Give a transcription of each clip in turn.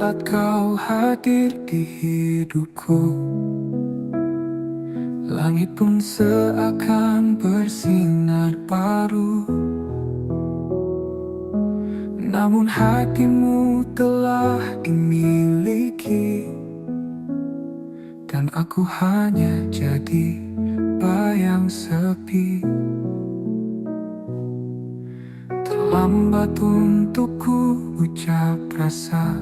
saat kau hadir di hidupku, langit pun seakan bersinar baru. Namun hatimu telah dimiliki, dan aku hanya jadi bayang sepi. Terlambat untukku ucap rasa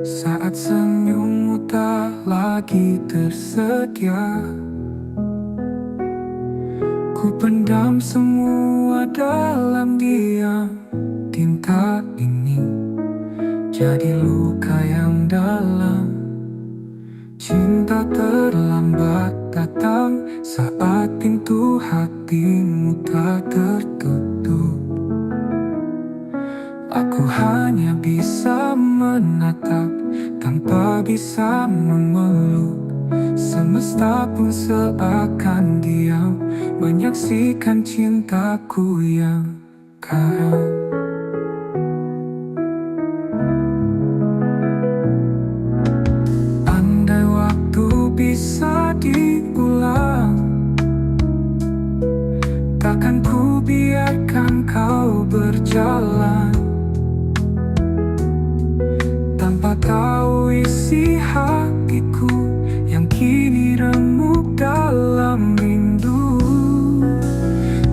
saat senyummu tak lagi tersedia. Ku pendam semua dalam diam. Tinta ini jadi luka yang dalam. Cinta terlambat datang saat pintu hatimu tak tertutup. Aku hanya bisa menatap tanpa bisa memeluk. Semesta pun seakan diam menyaksikan cintaku yang karam. Andai waktu bisa diulang, takkan ku biarkan kau berjalan tanpa tahu isi hatiku yang kini remuk dalam rindu.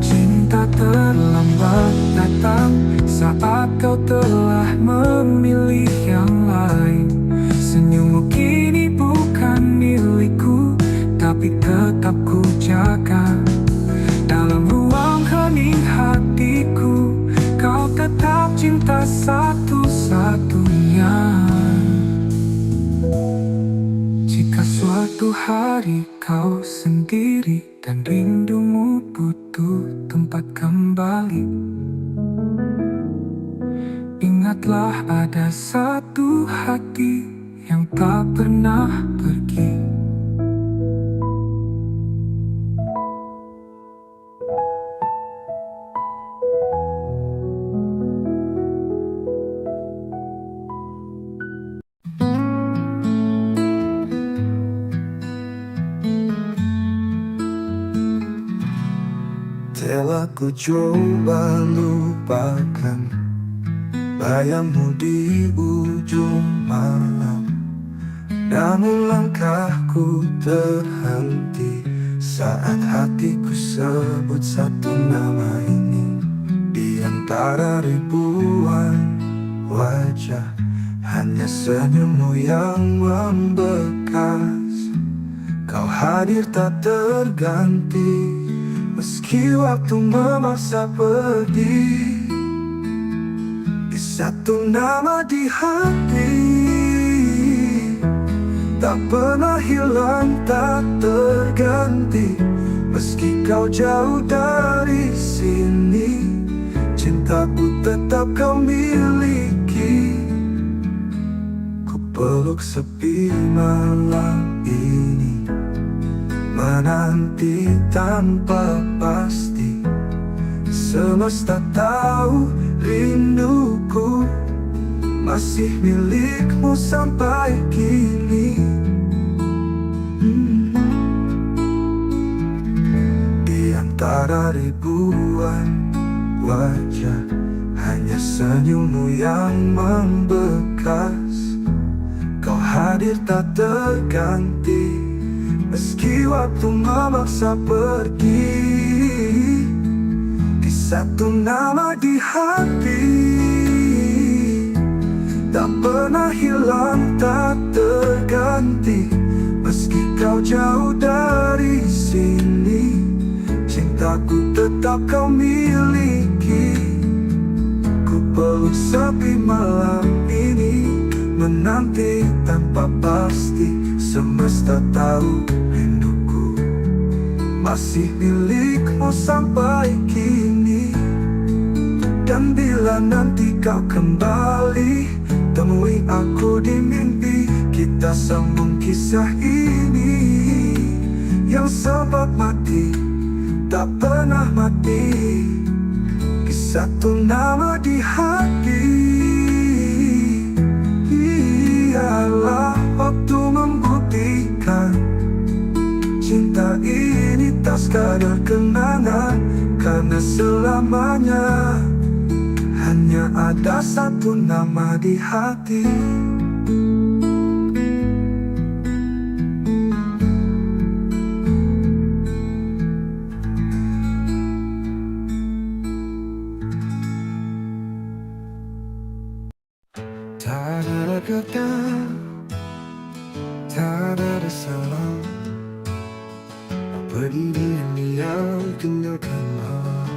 Cinta terlambat datang saat kau telah memilih yang lain. Senyummu kini bukan milikku, tapi tetap ku jaga. Dalam ruang hening hatiku, kau tetap cinta satu-satunya. Jika suatu hari kau sendiri dan rindumu butuh tempat kembali, ingatlah ada satu hati yang tak pernah pergi. Telah ku coba lupakan bayangmu di ujung malam, namun langkahku terhenti saat hatiku sebut satu nama ini. Di antara ribuan wajah, hanya senyummu yang membekas. Kau hadir tak terganti, meski waktu memaksa pergi. Di satu nama di hati, tak pernah hilang, tak terganti. Meski kau jauh dari sini, cintaku tetap kau miliki. Ku peluk sepi malam ini, menanti tanpa pasti. Semesta tahu rinduku masih milikmu sampai kini. Di antara ribuan wajah, hanya senyummu yang membekas. Kau hadir tak terganti, meski waktu memaksa pergi. Di satu nama di hati, tak pernah hilang, tak terganti. Meski kau jauh dari sini, cintaku tetap kau miliki. Ku peluk sepi malam ini, menanti tanpa pasti. Semesta tahu rinduku masih milikmu sampai kini. Dan bila nanti kau kembali, temui aku di mimpi. Kita sambung kisah ini yang sempat mati, tak pernah mati. Di satu nama di hati, biarlah waktu membuktikan cinta ini tak sekadar kenangan, karena selamanya hanya ada satu nama di hati. Tak ada kata, tak ada salah, pergi diam-diam tinggalkanlah.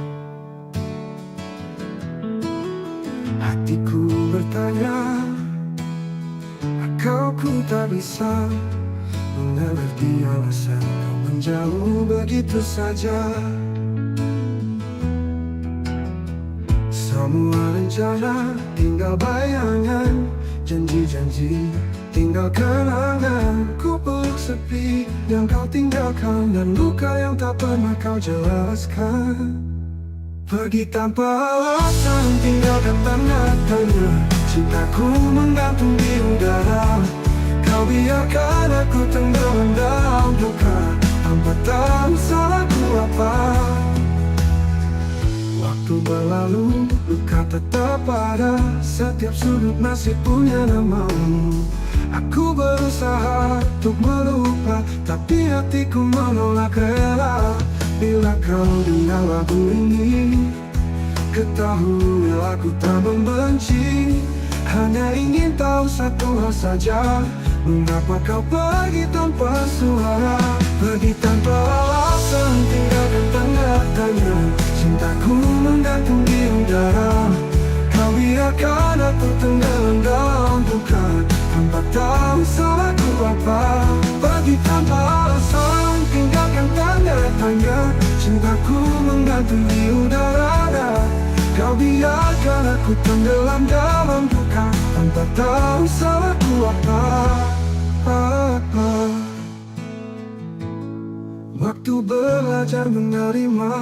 Hatiku bertanya, kau ku tak bisa mengerti alasan kau menjauh begitu saja. Semua rencana tinggal bayangan, janji-janji tinggal kenangan. Ku peluk sepi yang kau tinggalkan, dan luka yang tak pernah kau jelaskan. Pergi tanpa alasan, tinggalkan tanda tanya. Cintaku menggantung di udara, kau biarkan aku tenggelam dalam duka, tanpa tahu salahku apa. Waktu berlalu, luka tetap ada, setiap sudut masih punya namamu. Aku berusaha untuk melupa, tapi hatiku menolak rela. Bila kau dengar lagu ini, ketahui aku tak membenci. Hanya ingin tahu satu hal saja, mengapa kau pergi tanpa suara. Pergi tanpa alasan, tinggalkan tanda tanya. Cintaku menggantung di udara, kau biarkan aku tenggelam dalam duka, tanpa tahu salahku apa. Pergi tanpa alasan, tinggalkan tanda tanya. Cintaku menggantung di udara, kau biarkan aku tenggelam dalam duka, tanpa tahu salahku apa. Waktu belajar menerima,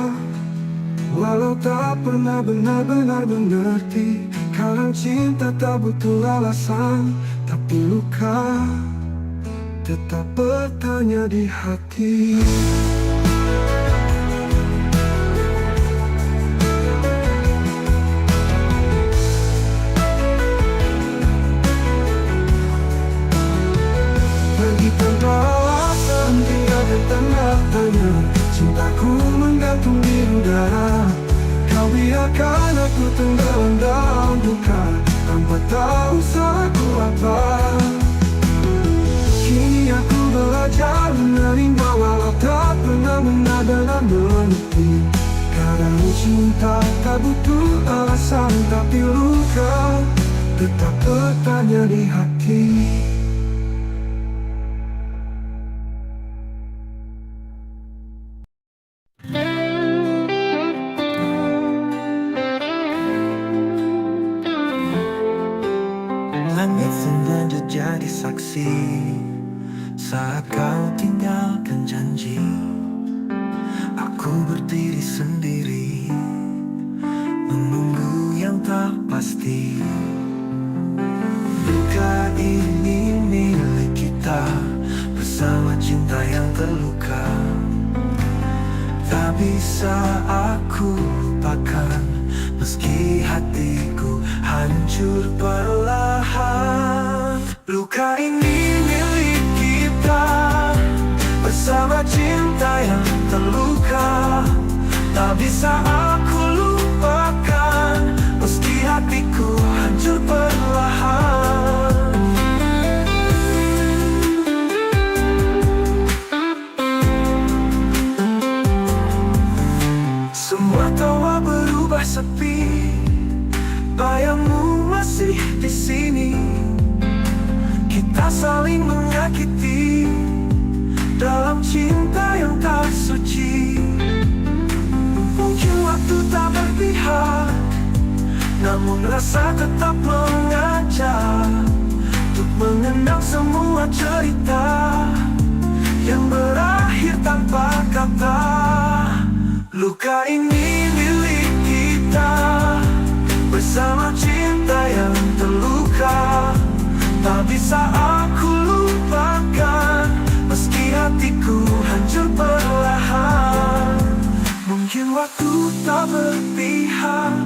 walau tak pernah benar-benar mengerti. Kadang cinta tak butuh alasan, tapi luka tetap bertanya di hati. Pergi tanpa alasan, tinggalkan tanda tanya. Cintaku menggantung di udara, kau biarkan aku tenggelam dalam duka, tanpa tahu salahku apa. Kini aku belajar menerima, walau tak pernah benar-benar mengerti. Kadang cinta tak butuh alasan, tapi luka tetap bertanya di hati. Langit sengaja jadi saksi saat kau tinggalkan janji. Aku berdiri sendiri, menunggu yang tak pasti. Luka ini milik kita, bersama cinta yang terluka. Tak bisa aku lupakan, meski hatiku hancur perlahan. Luka ini milik kita, bersama cinta yang terluka. Tak bisa aku lupakan, meski hatiku hancur perlahan. Semua tawa berubah sepi, bayangmu masih di sini. Kita saling menyakiti dalam cinta yang tak suci. Mungkin waktu tak berpihak, namun rasa tetap mengajak untuk mengenang semua cerita yang berakhir tanpa kata. Luka ini milik kita, bersama cinta yang terluka. Tak bisa bisa aku lupakan, meski hatiku hancur perlahan. Mungkin waktu tak berpihak,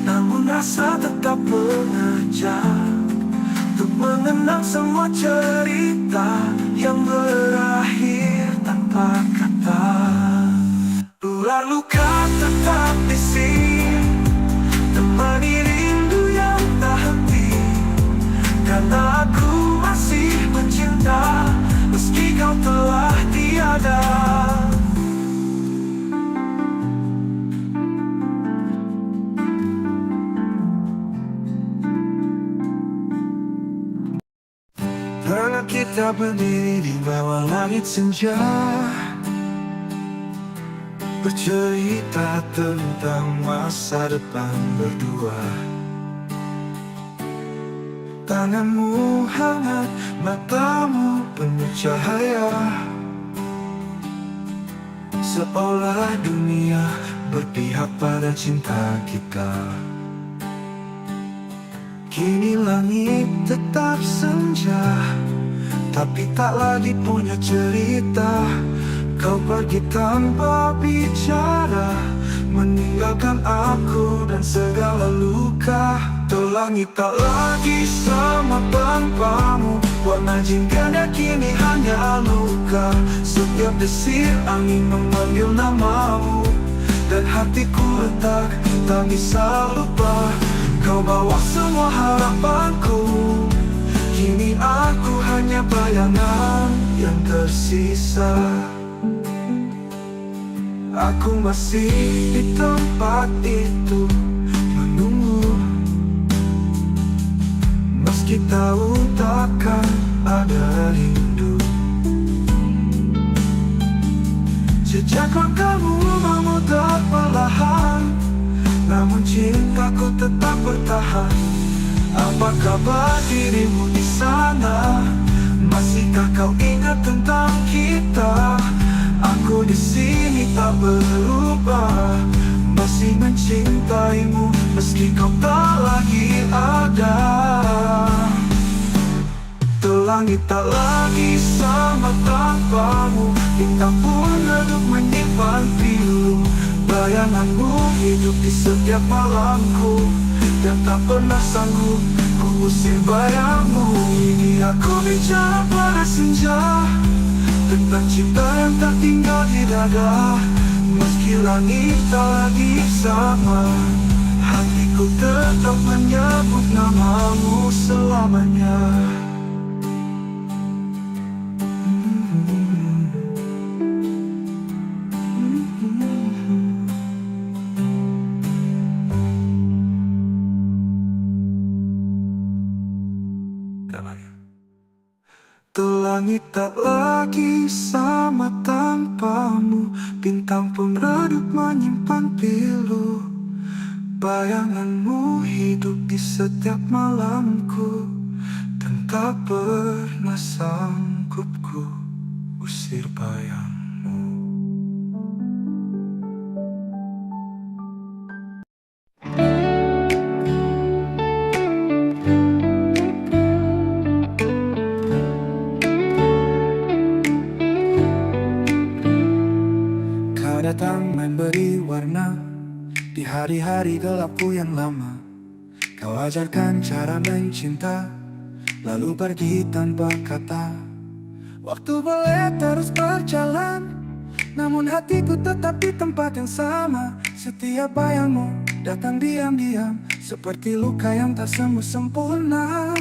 namun rasa tetap mengajak untuk mengenang semua cerita yang berakhir tanpa kata. Ular luka tetap di sini, temani rindu yang tak henti. Karena aku masih mencinta, meski kau telah tiada. Pernah kita berdiri di bawah langit senja, bercerita tentang masa depan berdua. Tanganmu hangat, matamu penuh cahaya, seolah dunia berpihak pada cinta kita. Kini langit tetap senja, tapi tak lagi punya cerita. Kau pergi tanpa bicara, meninggalkan aku dan segala luka. Tuh langit tak lagi sama tanpamu, warna jingganya kini hanya luka. Setiap desir angin memanggil namamu, dan hatiku retak, tak bisa lupa. Kau bawa semua harapanku, kini aku hanya bayangan yang tersisa. Aku masih di tempat itu menunggu, meski tahu takkan ada rindu. Jejak langkahmu memutar perlahan, namun cintaku tetap bertahan. Apa kabar dirimu di sana? Masihkah kau ingat tentang kita? Aku di sini tak berubah, masih mencintaimu meski kau tak lagi ada. Tuh langit tak lagi sama tanpamu, bintang pun redup menyimpan pilu. Bayanganmu hidup di setiap malamku, dan tak pernah sanggup ku usir bayangmu. Ini aku bicara pada senja, tentang cinta yang tak tinggal di dada. Meski langit tak lagi sama, hatiku tetap menyebut namamu selamanya. Tuh langit tak lagi sama tanpamu, bintang pun redup menyimpan pilu. Bayanganmu hidup di setiap malamku, dan tak pernah sanggup ku usir bayangmu. Datang memberi warna di hari-hari gelapku yang lama. Kau ajarkan cara mencinta, lalu pergi tanpa kata. Waktu boleh terus berjalan, namun hatiku tetap di tempat yang sama. Setiap bayangmu datang diam-diam, seperti luka yang tak sembuh sempurna.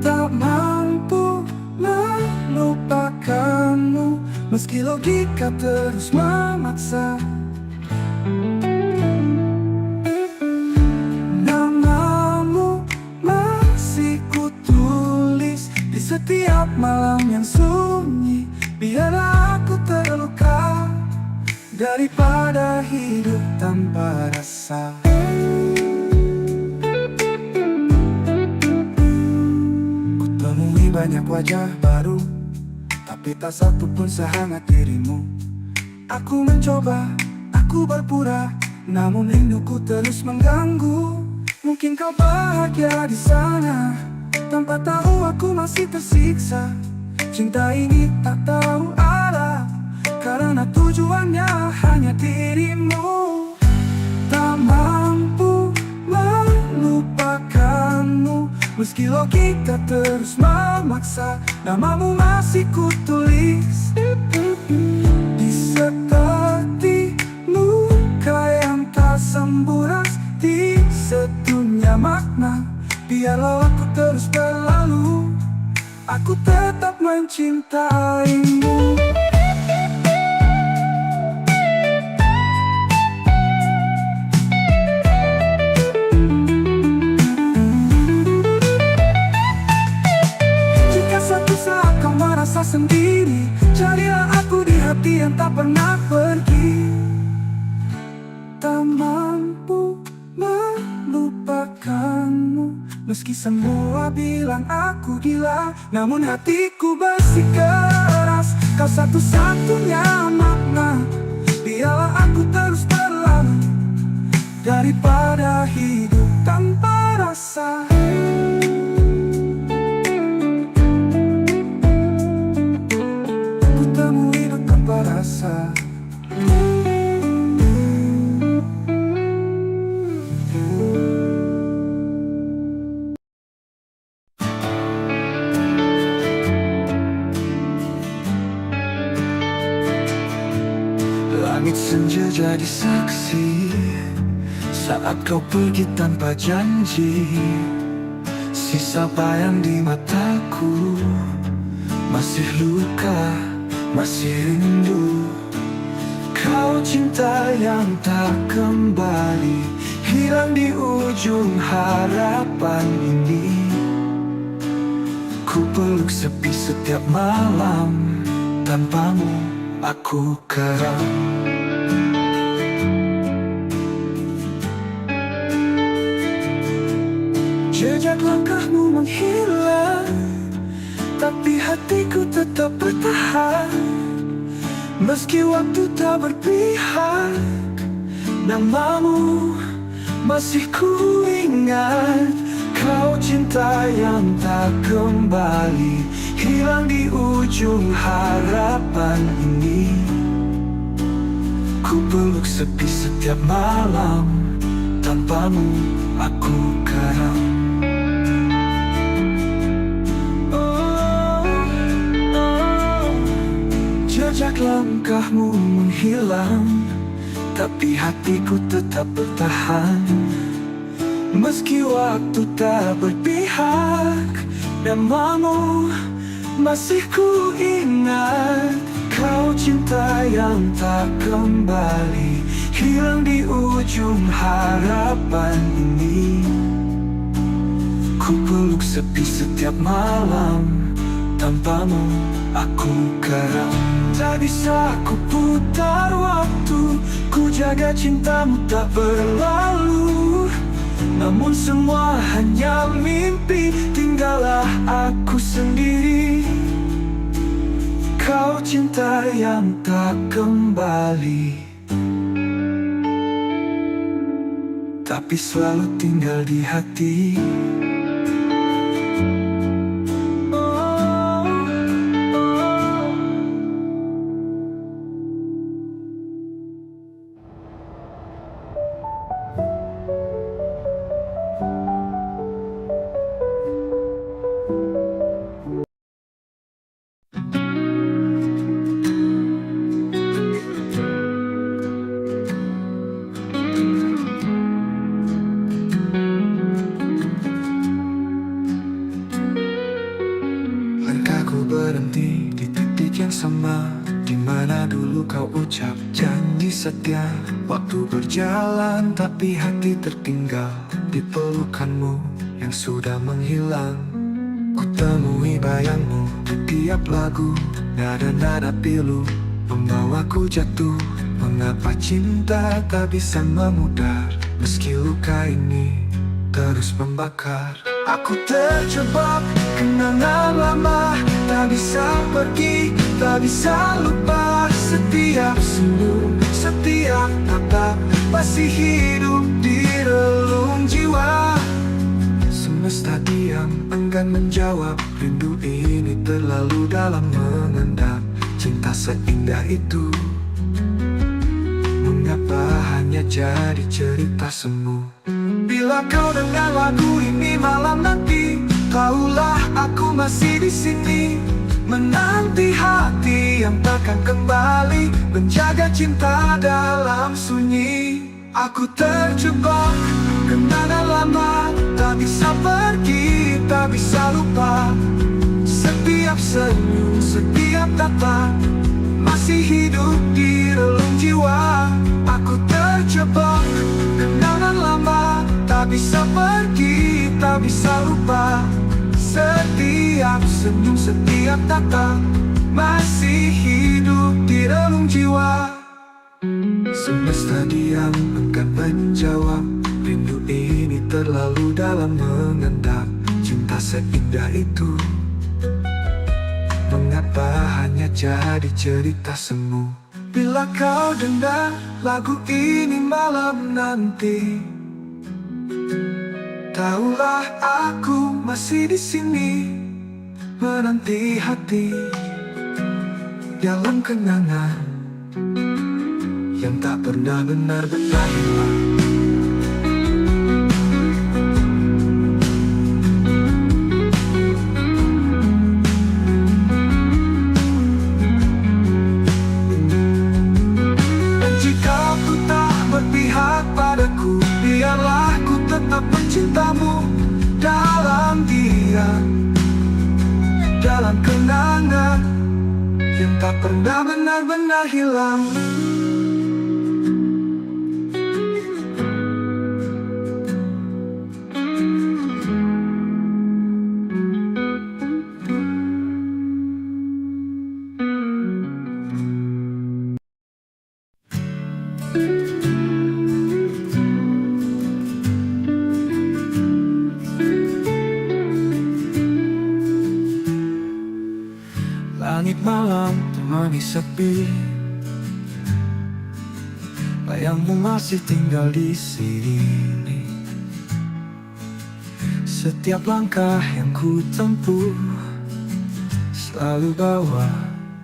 Tak mampu melupakanmu, meski logika terus memaksa. Namamu masih kutulis di setiap malam yang sunyi. Biarlah aku terluka, daripada hidup tanpa rasa. Kutemui banyak wajah baru, tapi tak satu pun sehangat dirimu. Aku mencoba, aku berpura, namun rinduku terus mengganggu. Mungkin kau bahagia di sana, Tanpa tahu aku masih tersiksa. Cinta ini tak tahu arah, karena tujuannya hanya dirimu. Tak mampu melupakanmu, meski logika terus memaksa. Namamu masih kutulis di seperti luka yang tak sembuh, di sedunia makna. Biarlah aku terus berlalu, aku tetap mencintaimu. Jika suatu saat kau merasa sendiri, carilah aku di hati yang tak pernah pergi. Tak mampu melupakanmu, meski semua bilang aku gila, namun hatiku bersikeras. Kau satu-satunya makna. Biarlah aku terus berlalu, daripada hidup tanpa rasa. Ku temui hidup tanpa rasa. Langit senja jadi saksi saat kau pergi tanpa janji. Sisa bayang di mataku, masih luka, masih rindu. Kau cinta yang tak kembali, hilang di ujung harapan ini. Ku peluk sepi setiap malam, tanpamu aku karam. Jejak langkahmu menghilang, tapi hatiku tetap bertahan. Meski waktu tak berpihak, namamu masih ku ingat. Kau cinta yang tak kembali, hilang di ujung harapan ini. Ku peluk sepi setiap malam, tanpamu aku karam. Jejak langkahmu menghilang, tapi hatiku tetap bertahan. Meski waktu tak berpihak, namamu masih ku ingat. Kau cinta yang tak kembali, hilang di ujung harapan ini. Ku peluk sepi setiap malam, tanpamu aku karam. Tak bisa ku putar waktu, ku jaga cintamu tak berlalu. Namun semua hanya mimpi, tinggallah aku sendiri. Kau cinta yang tak kembali, tapi selalu tinggal di hati. Berhenti di titik yang sama, di mana dulu kau ucap janji setia. Waktu berjalan tapi hati tertinggal di pelukanmu yang sudah menghilang. Ku temui bayangmu di tiap lagu, nada-nada pilu membawaku jatuh. Mengapa cinta tak bisa memudar, meski luka ini terus membakar. Aku terjebak kenangan lama, tak bisa pergi, tak bisa lupa. Setiap senyum, setiap tatap masih hidup di relung jiwa. Semesta diam, enggan menjawab. Rindu ini terlalu dalam mengendap. Cinta seindah itu, mengapa hanya jadi cerita semu? Bila kau dengar lagu ini malam nanti, tahulah aku masih di sini, menanti hati yang takkan kembali, menjaga cinta dalam sunyi. Aku terjebak kenangan lama, tak bisa pergi, tak bisa lupa. Setiap senyum, setiap tatap masih hidup di relung jiwa. Aku terjebak kenangan lama, tak bisa pergi, tak bisa lupa. Setiap senyum, setiap tatap masih hidup di relung jiwa. Semesta diam, enggan menjawab. Rindu ini terlalu dalam mengendap. Cinta seindah itu, mengapa hanya jadi cerita semu? Bila kau dengar lagu ini malam nanti, tahulah aku masih di sini, menanti hati dalam kenangan yang tak pernah benar-benar hilang. Dan jika ku tak berpihak padaku, biarlah ku tetap mencintamu dalam diam, dalam kenangan yang tak pernah benar-benar hilang. Langit malam temani sepi, bayangmu masih tinggal di sini. Setiap langkah yang ku tempuh selalu bawa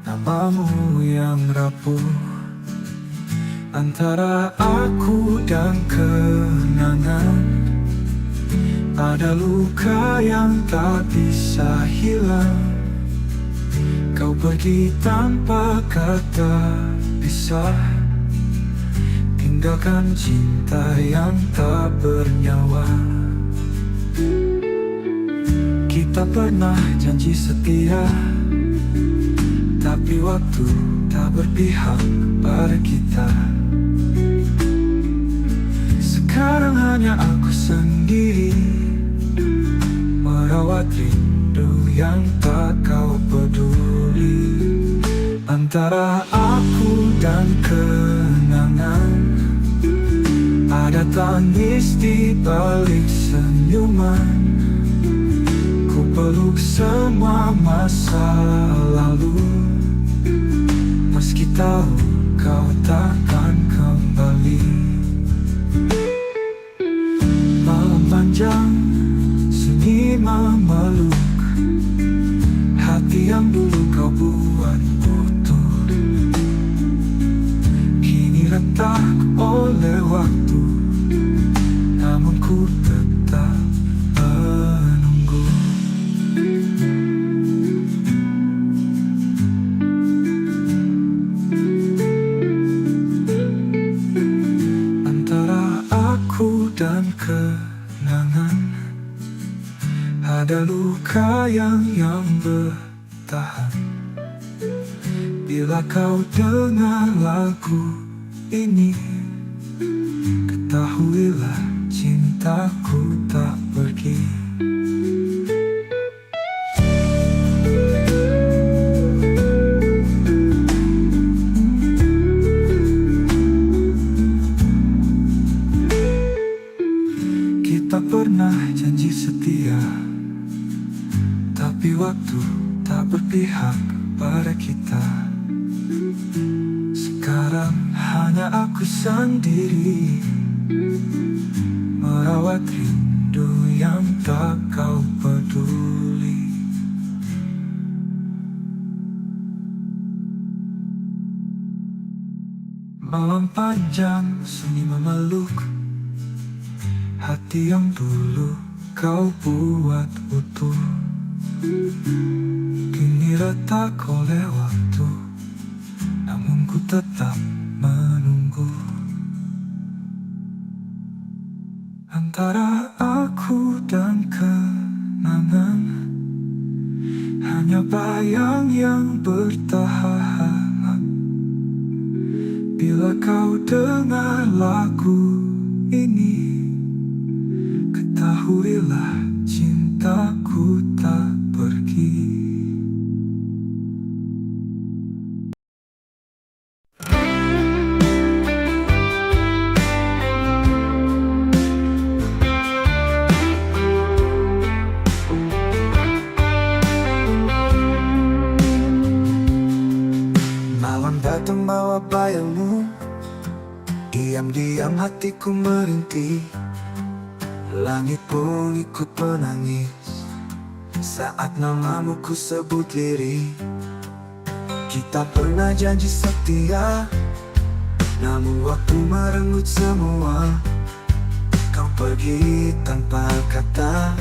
namamu yang rapuh. Antara aku dan kenangan ada luka yang tak bisa hilang. Kau pergi tanpa kata pisah, tinggalkan cinta yang tak bernyawa. Kita pernah janji setia, tapi waktu tak berpihak pada kita. Sekarang hanya aku sendiri, merawat rindu yang tak kau peduli. Antara aku dan kenangan ada tangis di balik senyuman. Ku peluk semua masa lalu, meski tahu kau takkan kembali. Malam panjang, sunyi memeluk hati yang dulu kau buat utuh. Kini retak oleh waktu, namun ku tetap menunggu. Antara aku dan kenangan ada luka yang bertahan. Bila kau dengar lagu ini, ketahuilah cintaku tak pergi. Kita pernah janji setia, tapi waktu tak berpihak pada kita. Sekarang hanya aku sendiri, merawat rindu rindu yang tak kau peduli. Malam panjang sunyi memeluk hati yang dulu kau buat utuh. Kini retak oleh waktu, namun ku tetap menunggu. Antara aku dan kenangan, hanya bayang yang bertahan. Bila kau dengar lagu ini, ketahuilah cintaku tak pergi. Malam datang bawa bayangmu, diam-diam hatiku merintih. Langit pun ikut menangis saat namamu ku sebut lirik. Kita pernah janji setia, namun waktu merenggut semua. Kau pergi tanpa kata,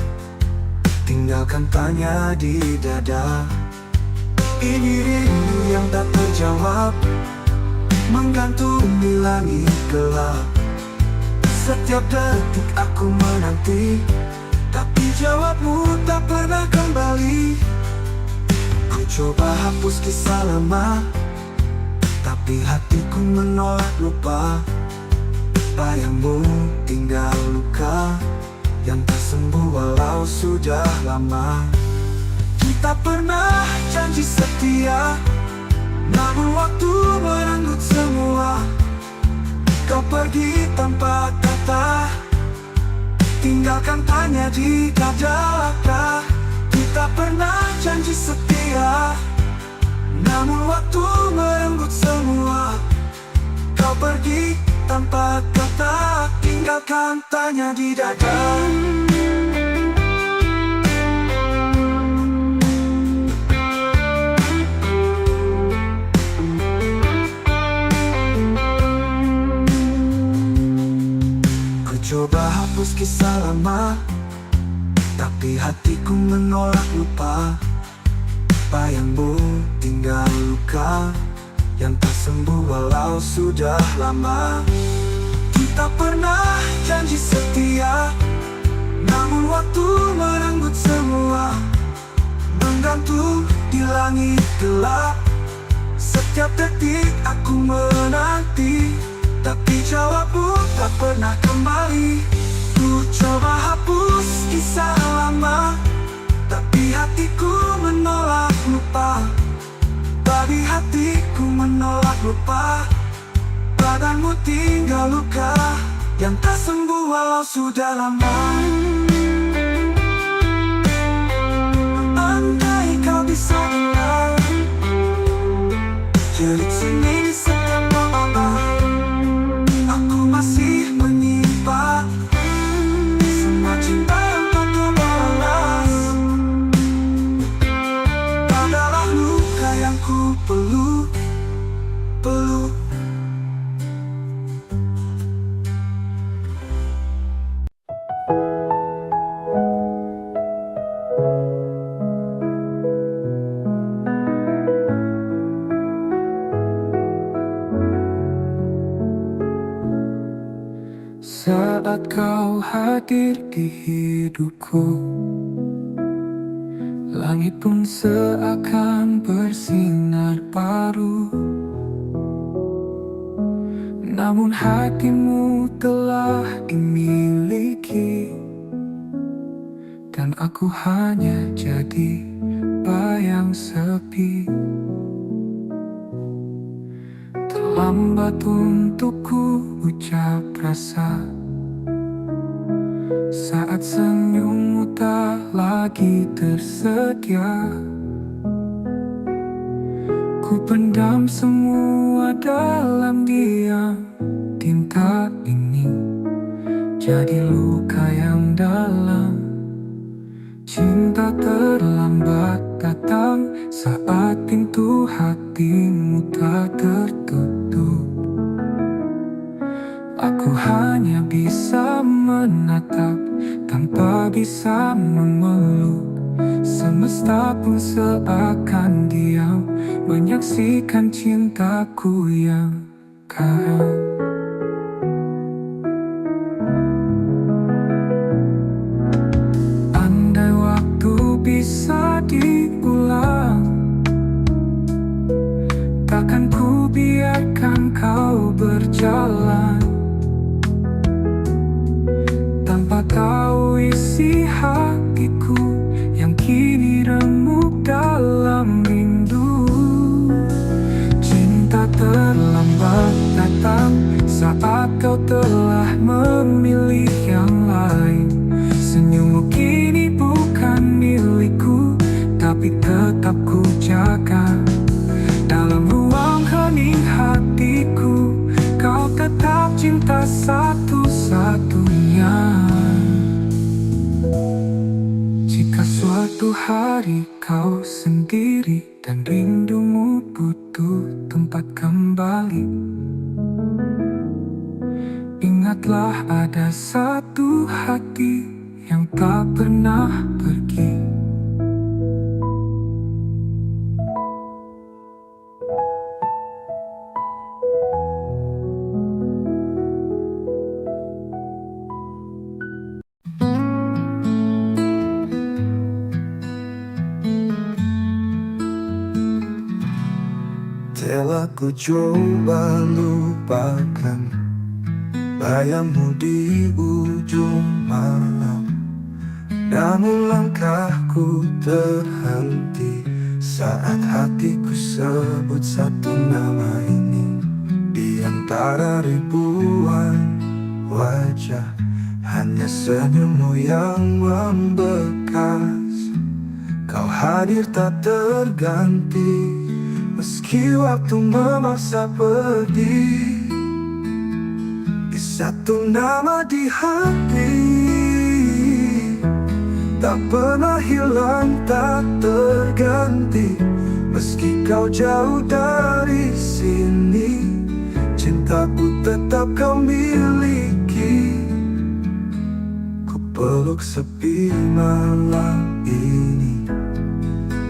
tinggalkan tanya di dada. Ini rindu yang tak terjawab, menggantung di langit gelap. Setiap detik aku menanti, tapi jawabmu tak pernah kembali. Ku coba hapus kisah lama, tapi hatiku menolak lupa. Bayangmu tinggal luka yang tak sembuh walau sudah lama. Kita pernah janji setia, namun waktu merenggut semua. Kau pergi tanpa kata, tinggalkan tanya di dada. Kita pernah janji setia, namun waktu merenggut semua. Kau pergi tanpa kata, tinggalkan tanya di dada. Coba hapus kisah lama, tapi hatiku menolak lupa. Bayangmu tinggal luka yang tak sembuh walau sudah lama. Kita pernah janji setia, namun waktu merenggut semua. Menggantung di langit gelap, setiap detik aku menanti, tapi jawabmu tak pernah kembali. Ku coba hapus kisah lama, tapi hatiku menolak lupa. Tadi hatiku menolak lupa. Badanmu tinggal luka yang tak sembuh walau sudah lama. Andai kau bisa dengar jerit sini di setiap malam, aku masih menyimpan semua cinta yang tak terbalas. Adalah luka yang ku peluk. Saat kau hadir di hidupku, langit pun seakan bersinar baru. Namun hatimu telah dimiliki, dan aku hanya jadi bayang sepi. Terlambat untuk ku ucap rasa saat senyummu tak lagi tersedia. Ku pendam semua dalam diam. Tinta ini jadi luka yang dalam. Cinta terlambat datang saat pintu hatimu tak tertutup. Aku hanya bisa menatap tanpa bisa memeluk. Semesta pun seakan diam menyaksikan cintaku yang karam. Andai waktu bisa diulang, takkan ku biarkan kau berjalan tanpa tahu isi hatiku yang kini remuk dalam rindu. Cinta terlambat datang saat kau telah memilih yang lain. Senyummu kini bukan milikku, tapi tetap ku jaga. Dalam ruang hening hatiku, kau tetap cinta satu-satunya. Jika suatu hari kau sendiri dan rindumu butuh tempat kembali, ingatlah ada satu hati yang tak pernah pergi. Telah ku coba lupakan bayangmu di ujung malam, namun langkahku terhenti saat hatiku sebut satu nama ini. Di antara ribuan wajah, hanya senyummu yang membekas. Kau hadir tak terganti, meski waktu memaksa pergi. Di satu nama di hati, tak pernah hilang, tak terganti. Meski kau jauh dari sini, cintaku tetap kau miliki. Ku peluk sepi malam ini,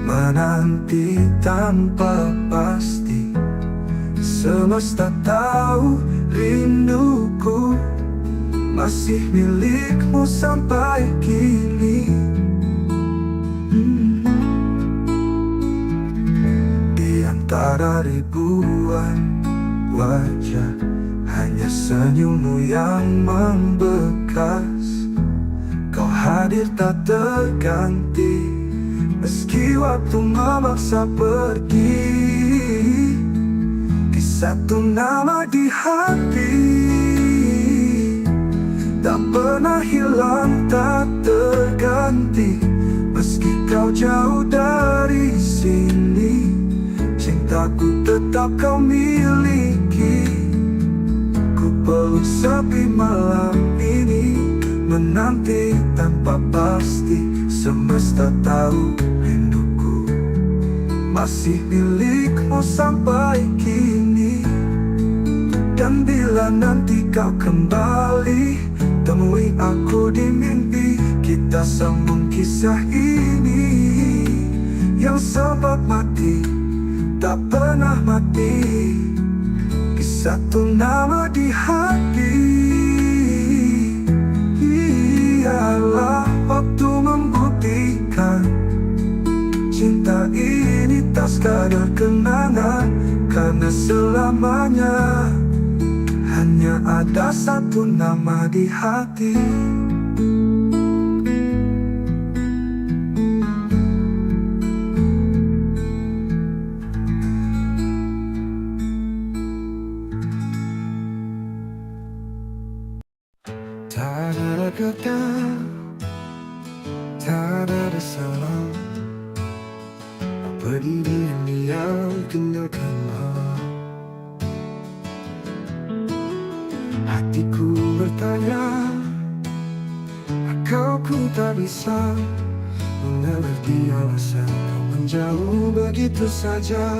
menanti tanpa pasti. Semesta tahu rinduku masih milikmu sampai kini. Di antara ribuan wajah, hanya senyummu yang membekas. Kau hadir tak terganti, meski waktu memaksa pergi. Di satu nama di hati, tak pernah hilang, tak terganti. Meski kau jauh dari sini, cintaku tetap kau miliki. Ku peluk sepi malam ini, menanti tanpa pasti. Semesta tahu rinduku masih milikmu sampai kini. Dan bila nanti kau kembali, temui aku di mimpi. Kita sambung kisah ini yang sempat mati, tak pernah mati. Di satu nama di hati, ialah waktu membuktikan cinta ini tak sekadar kenangan. Karena selamanya hanya ada satu nama di hati. Tak ada kata, tak ada salah. Berdiri diam, tinggalkanlah. Hatiku bertanya, tak bisa mengerti alasan kau menjauh begitu saja.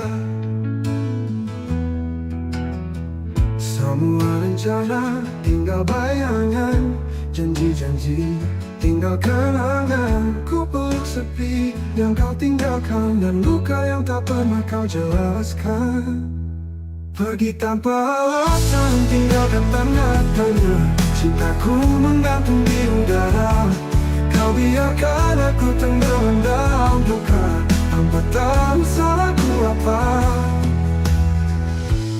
Semua rencana tinggal bayangan, janji-janji tinggal kenangan. Ku peluk sepi yang kau tinggalkan, dan luka yang tak pernah kau jelaskan. Pergi tanpa alasan, tinggalkan tanda tanya. Cintaku menggantung di udara. Kau biarkan aku tenggelam dalam duka, tanpa tahu salahku apa.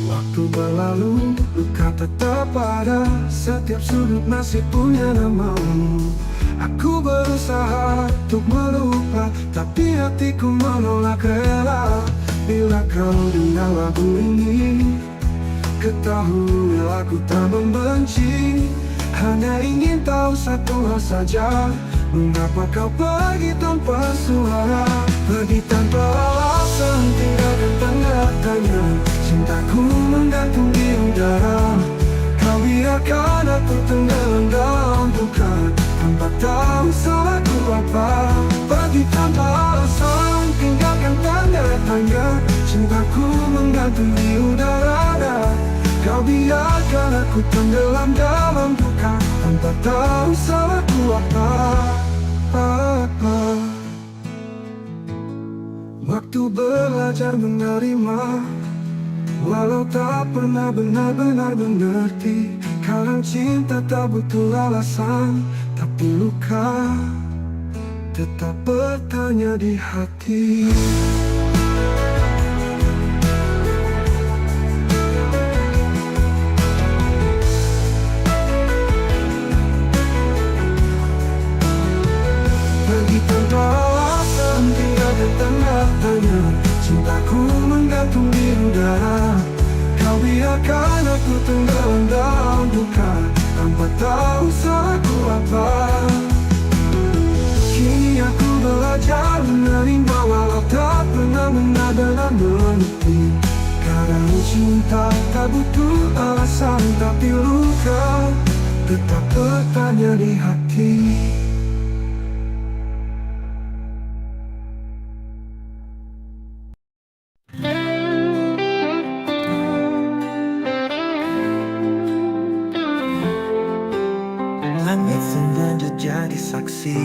Waktu berlalu, luka tetap ada. Setiap sudut masih punya namamu. Aku berusaha untuk melupa, tapi hatiku menolak rela. Bila kau dengar lagu ini, ketahui aku tak membenci. Hanya ingin tahu satu hal saja, mengapa kau pergi tanpa suara? Pergi tanpa alasan, tinggalkan tanda tanya. Cintaku menggantung di udara. Kau biarkan aku tenggelam dalam duka, tanpa tahu salahku apa. Pergi tanpa alasan, tinggalkan tanda tanya. Cintaku menggantung di udara. Kau biarkan aku tenggelam dalam duka, tanpa tahu salahku apa. Waktu belajar menerima, walau tak pernah benar-benar mengerti. Kadang cinta tak butuh alasan, tapi luka tetap bertanya di hati. Pergi tanpa alasan, tinggalkan tanda tanya. Cintaku menggantung di udara. Kau biarkan aku tenggelam dalam duka, tanpa tahu salahku apa. Kini aku belajar menerima, walau tak pernah benar-benar mengerti. Kadang cinta tak butuh alasan, tapi luka tetap bertanya di hati. Langit sengaja jadi saksi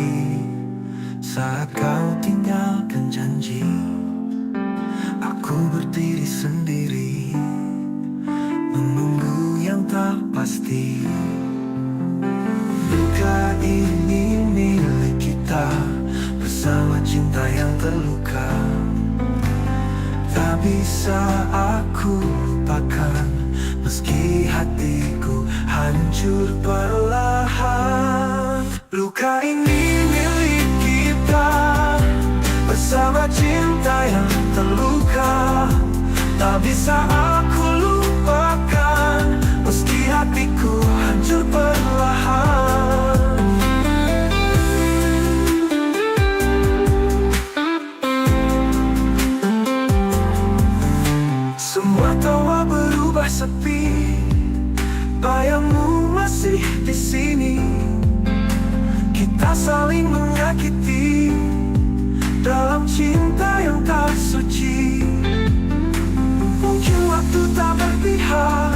saat kau tinggalkan janji. Aku berdiri sendiri, menunggu yang tak pasti. Luka ini milik kita, bersama cinta yang terluka. Tak bisa aku lupakan, meski hatiku hancur perlahan. Luka ini milik kita, bersama cinta yang terluka. Tak bisa aku lupakan, meski hatiku hancur perlahan. Semua tawa berubah sepi, bayangmu masih di sini. Kita saling menyakiti dalam cinta yang tak suci. Mungkin waktu tak berpihak,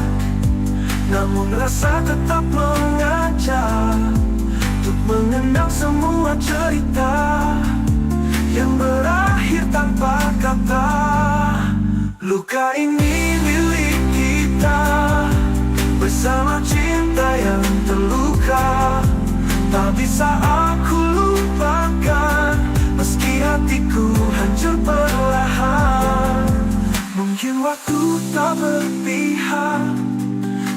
namun rasa tetap mengajak untuk mengenang semua cerita yang berakhir tanpa kata. Luka ini milik kita, bersama cinta yang terluka. Tak bisa aku lupakan, meski hatiku hancur perlahan. Mungkin waktu tak berpihak,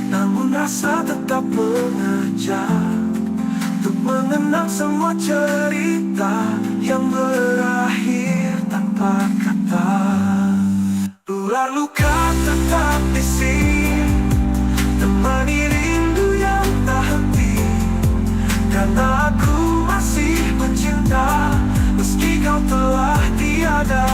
namun rasa tetap mengajak untuk mengenang semua cerita yang berakhir tanpa kata. Ular luka tetap di sini, temani rindu yang tak henti. Karena aku masih mencinta, meski kau telah tiada.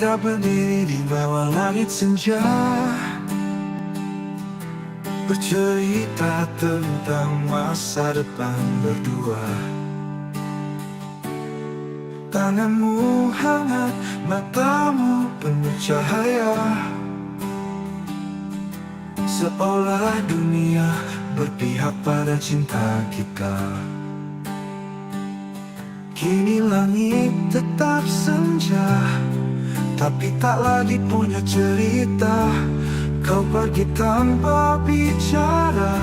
Kita berdiri di bawah langit senja, bercerita tentang masa depan berdua. Tanganmu hangat, matamu penuh cahaya, seolah dunia berpihak pada cinta kita. Kini langit tetap senja, tapi tak lagi punya cerita. Kau pergi tanpa bicara,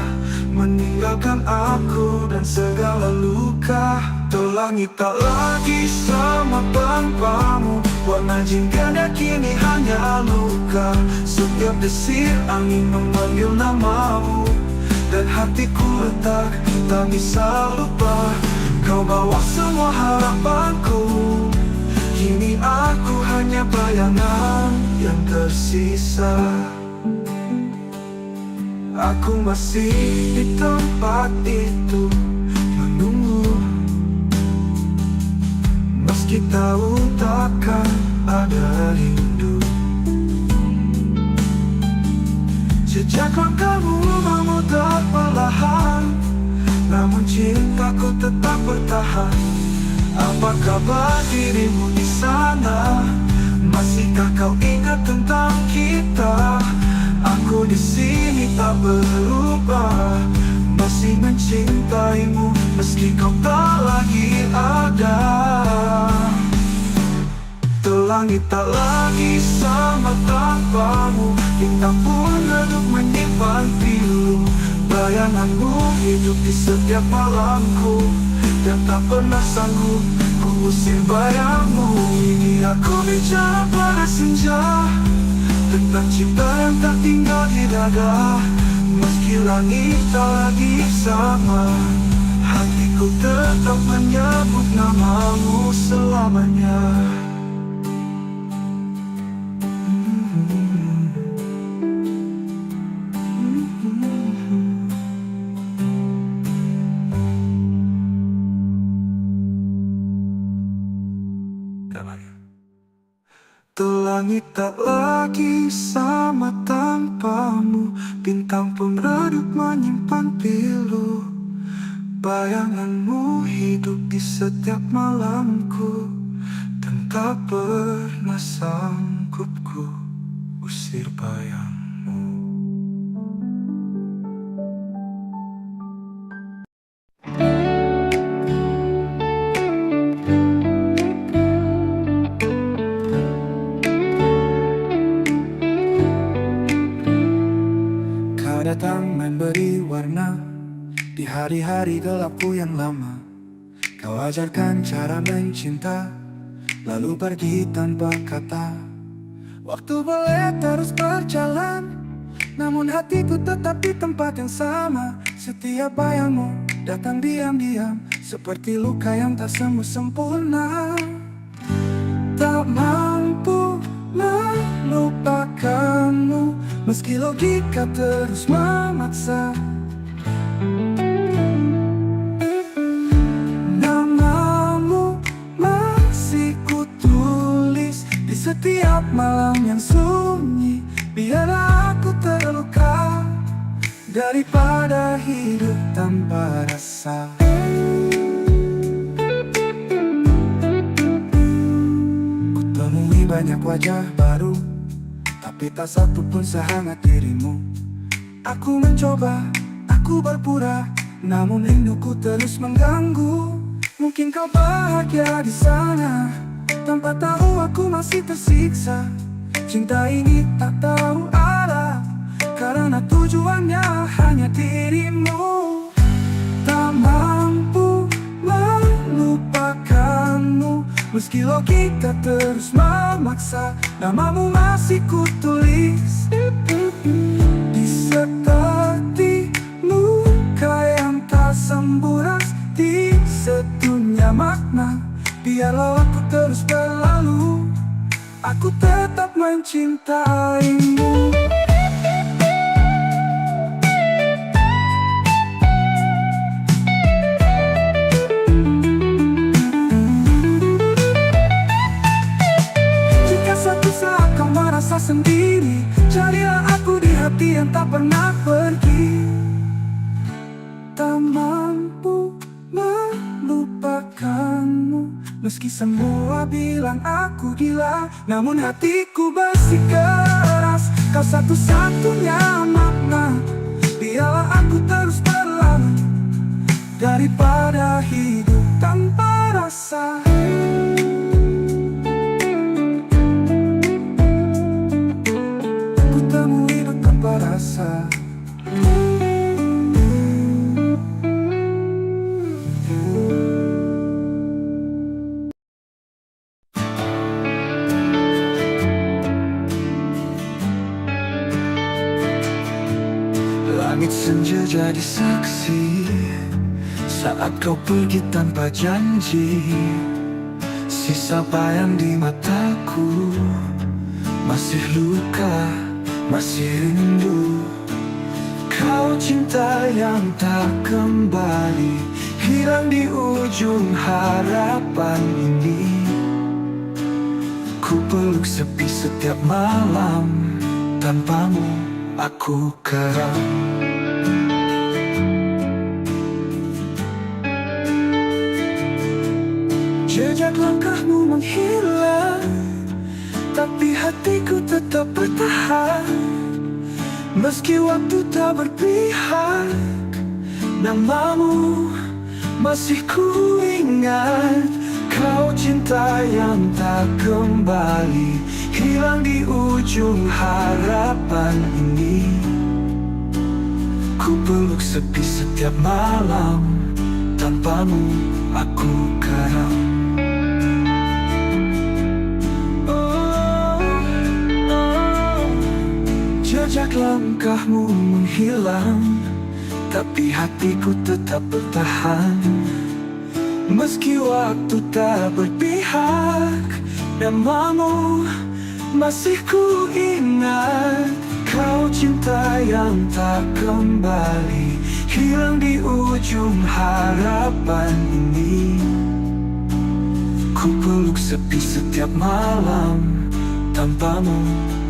meninggalkan aku dan segala luka. Tuh langit tak lagi sama tanpamu, warna jingga kini hanya luka. Setiap desir angin memanggil namamu, dan hatiku retak, tak bisa lupa. Kau bawa semua harapanku, kini aku hanya bayangan yang tersisa. Aku masih di tempat itu menunggu, meski tahu takkan ada rindu. Jejak langkahmu memutar perlahan, namun cintaku tetap bertahan. Apa kabar dirimu di sana? Masihkah kau ingat tentang kita? Aku di sini tak berubah, masih mencintaimu meski kau tak lagi ada. Tuh langit tak lagi sama tanpamu, bintang pun redup menyimpan pilu. Bayanganmu hidup di setiap malamku, dan tak pernah sanggup ku usir bayangmu. Ini aku bicara pada senja, tentang cinta yang tak tinggal di dada. Meski langit tak lagi sama, hatiku tetap menyebut namamu selamanya. Tuh langit tak lagi sama tanpamu, bintang pun redup menyimpan pilu. Bayanganmu hidup di setiap malamku, dan tak pernah sanggup ku usir bayangmu. Datang memberi warna di hari-hari gelapku yang lama. Kau ajarkan cara mencinta, lalu pergi tanpa kata. Waktu boleh terus berjalan, namun hatiku tetap di tempat yang sama. Setiap bayangmu datang diam-diam, seperti luka yang tak sembuh sempurna. Tak mampu melupakanmu, meski logika terus memaksa. Namamu masih kutulis di setiap malam yang sunyi. Biar aku terluka daripada hidup tanpa rasa. Kutemui banyak wajah baru, tapi tak satu pun sehangat dirimu. Aku mencoba, aku berpura, namun rinduku terus mengganggu. Mungkin kau bahagia di sana, tanpa tahu aku masih tersiksa. Cinta ini tak tahu arah, karena tujuannya hanya dirimu. Tak mampu melupakanmu, meski logika terus memaksa. Namamu masih kutulis di seperti luka yang tak sembuh, di sedunia makna. Biarlah aku terus berlalu, aku tetap mencintaimu. Meski semua bilang aku gila, namun hatiku bersikeras. Kau satu-satunya makna. Biarlah aku terus berlama daripada hidup tanpa rasa. Ku temui hidup tanpa rasa. Langit senja jadi saksi saat kau pergi tanpa janji. Sisa bayang di mataku, masih luka, masih rindu. Kau cinta yang tak kembali, hilang di ujung harapan ini. Ku peluk sepi setiap malam, tanpamu aku karam. Jejak langkahmu menghilang, tapi hatiku tetap bertahan. Meski waktu tak berpihak, namamu masih ku ingat. Kau cinta yang tak kembali, hilang di ujung harapan ini. Ku peluk sepi setiap malam, tanpamu aku karam. Jejak langkahmu menghilang, tapi hatiku tetap bertahan. Meski waktu tak berpihak, namamu masih ku ingat. Kau cinta yang tak kembali, hilang di ujung harapan ini. Ku peluk sepi setiap malam, tanpamu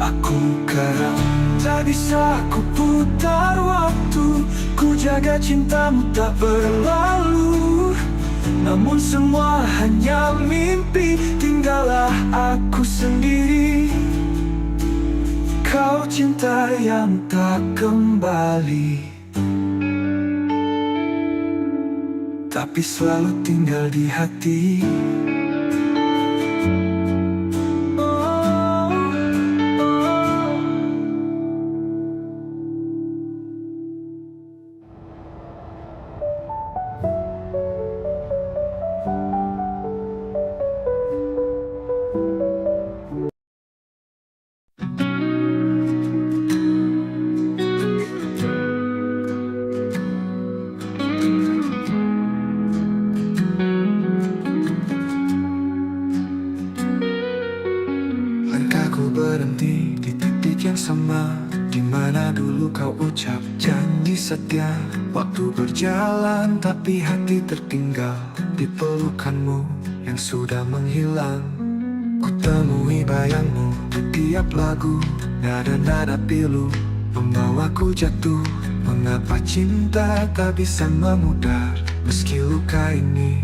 aku karam. Tak bisa ku putar waktu, ku jaga cintamu tak berlalu. Namun semua hanya mimpi, tinggallah aku sendiri. Kau cinta yang tak kembali, tapi selalu tinggal di hati. Berhenti di titik yang sama, di mana dulu kau ucap janji setia. Waktu berjalan tapi hati tertinggal di pelukanmu yang sudah menghilang. Ku temui bayangmu di tiap lagu, nada-nada pilu membawaku jatuh. Mengapa cinta tak bisa memudar, meski luka ini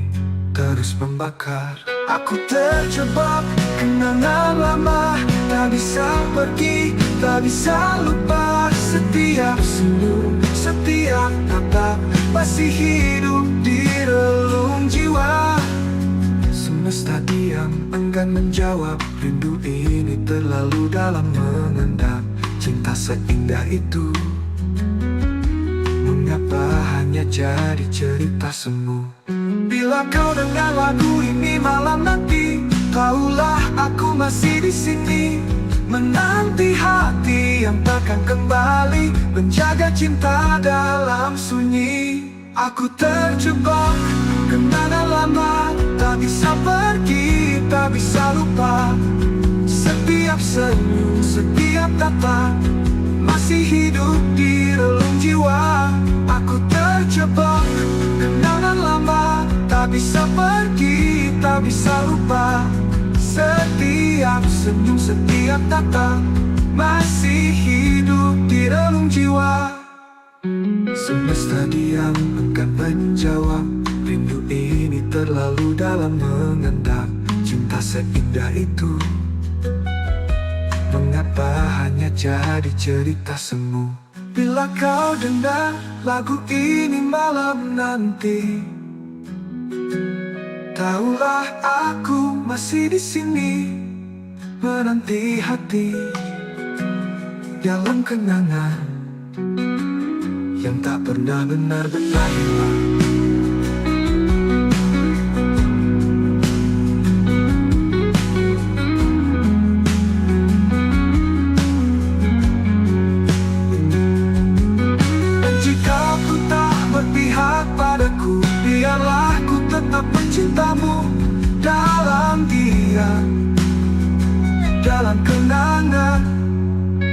terus membakar. Aku terjebak kenangan lama, tak bisa pergi, tak bisa lupa. Setiap senyum, setiap tatap masih hidup di relung jiwa. Semesta diam, enggan menjawab. Rindu ini terlalu dalam mengendap. Cinta seindah itu, mengapa hanya jadi cerita semu? Bila kau dengar lagu ini malam nanti, tahulah aku masih di sini, menanti hati yang takkan kembali, menjaga cinta dalam sunyi. Aku terjebak kenangan lama, tak bisa pergi, tak bisa lupa. Setiap senyum, setiap tatap masih hidup di relung jiwa. Aku terjebak kenangan lama, tak bisa pergi, tak bisa lupa. Setiap senyum, setiap tatap masih hidup di relung jiwa. Semesta diam, enggan menjawab. Rindu ini terlalu dalam mengendap. cinta seindah itu? Mengapa hanya jadi cerita semu? Bila kau dengar lagu ini malam nanti, tahulah aku masih di sini menanti hati dalam kenangan yang tak pernah benar-benar hilang. Padaku, biarlah ku tetap mencintamu dalam diam, dalam kenangan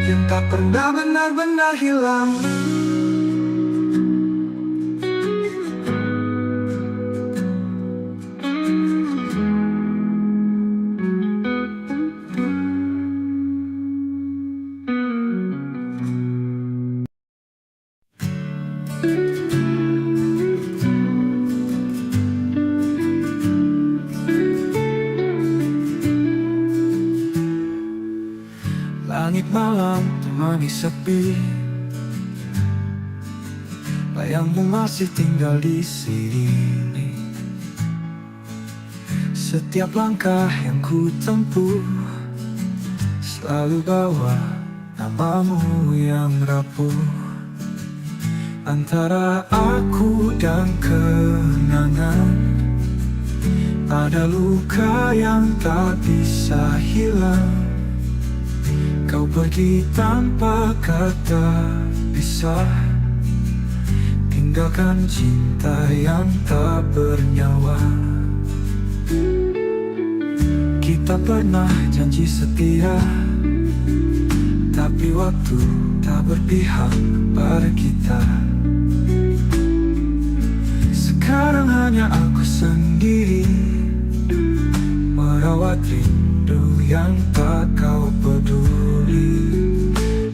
yang tak pernah benar-benar hilang. Langit malam temani sepi, bayangmu masih tinggal di sini. Setiap langkah yang ku tempuh selalu bawa namamu yang rapuh. Antara aku dan kenangan ada luka yang tak bisa hilang. Kau pergi tanpa kata pisah, tinggalkan cinta yang tak bernyawa. Kita pernah janji setia, tapi waktu tak berpihak pada kita. Sekarang hanya aku sendiri merawat rindu yang tak kau peduli.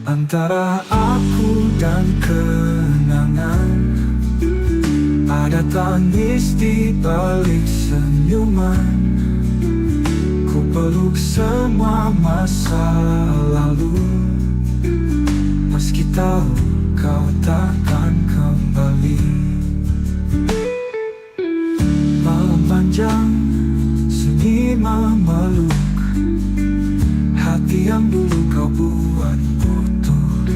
Antara aku dan kenangan ada tangis di balik senyuman. Ku peluk semua masa lalu, meski tahu kau takkan kembali. Malam panjang sunyi memeluk hati yang dulu kau buat utuh,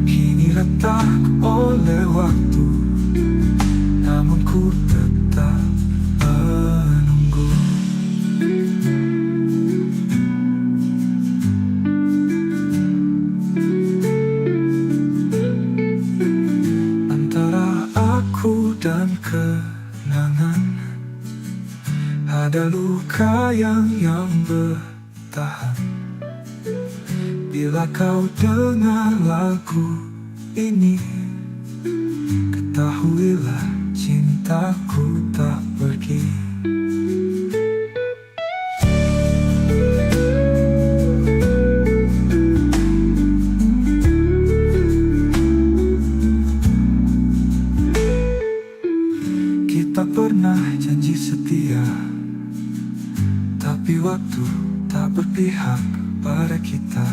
kini retak oleh waktu, namun ku tetap menunggu. Antara aku dan kenangan ada luka yang bertahan. Bila kau dengar lagu ini, ketahuilah cintaku tak pergi. Kita pernah janji setia, tapi waktu tak berpihak pada kita.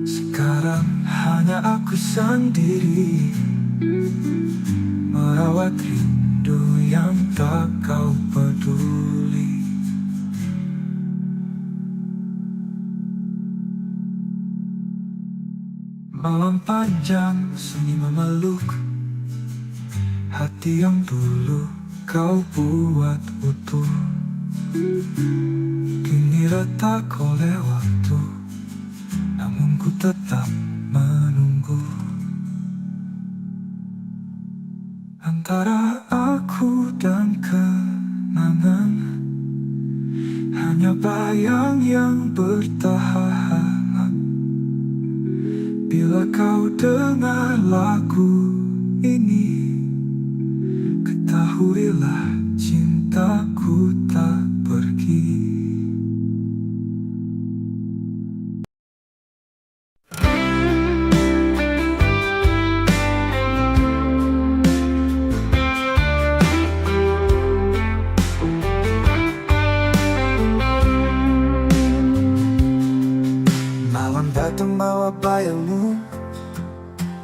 Sekarang hanya aku sendiri merawat rindu yang tak kau peduli. Malam panjang sunyi memeluk hati yang dulu kau buat utuh, kini retak oleh waktu, namun ku tetap menunggu. Antara aku dan kenangan hanya bayang yang bertahan. Bila kau dengar lagu ini, ketahuilah cintaku tak pergi.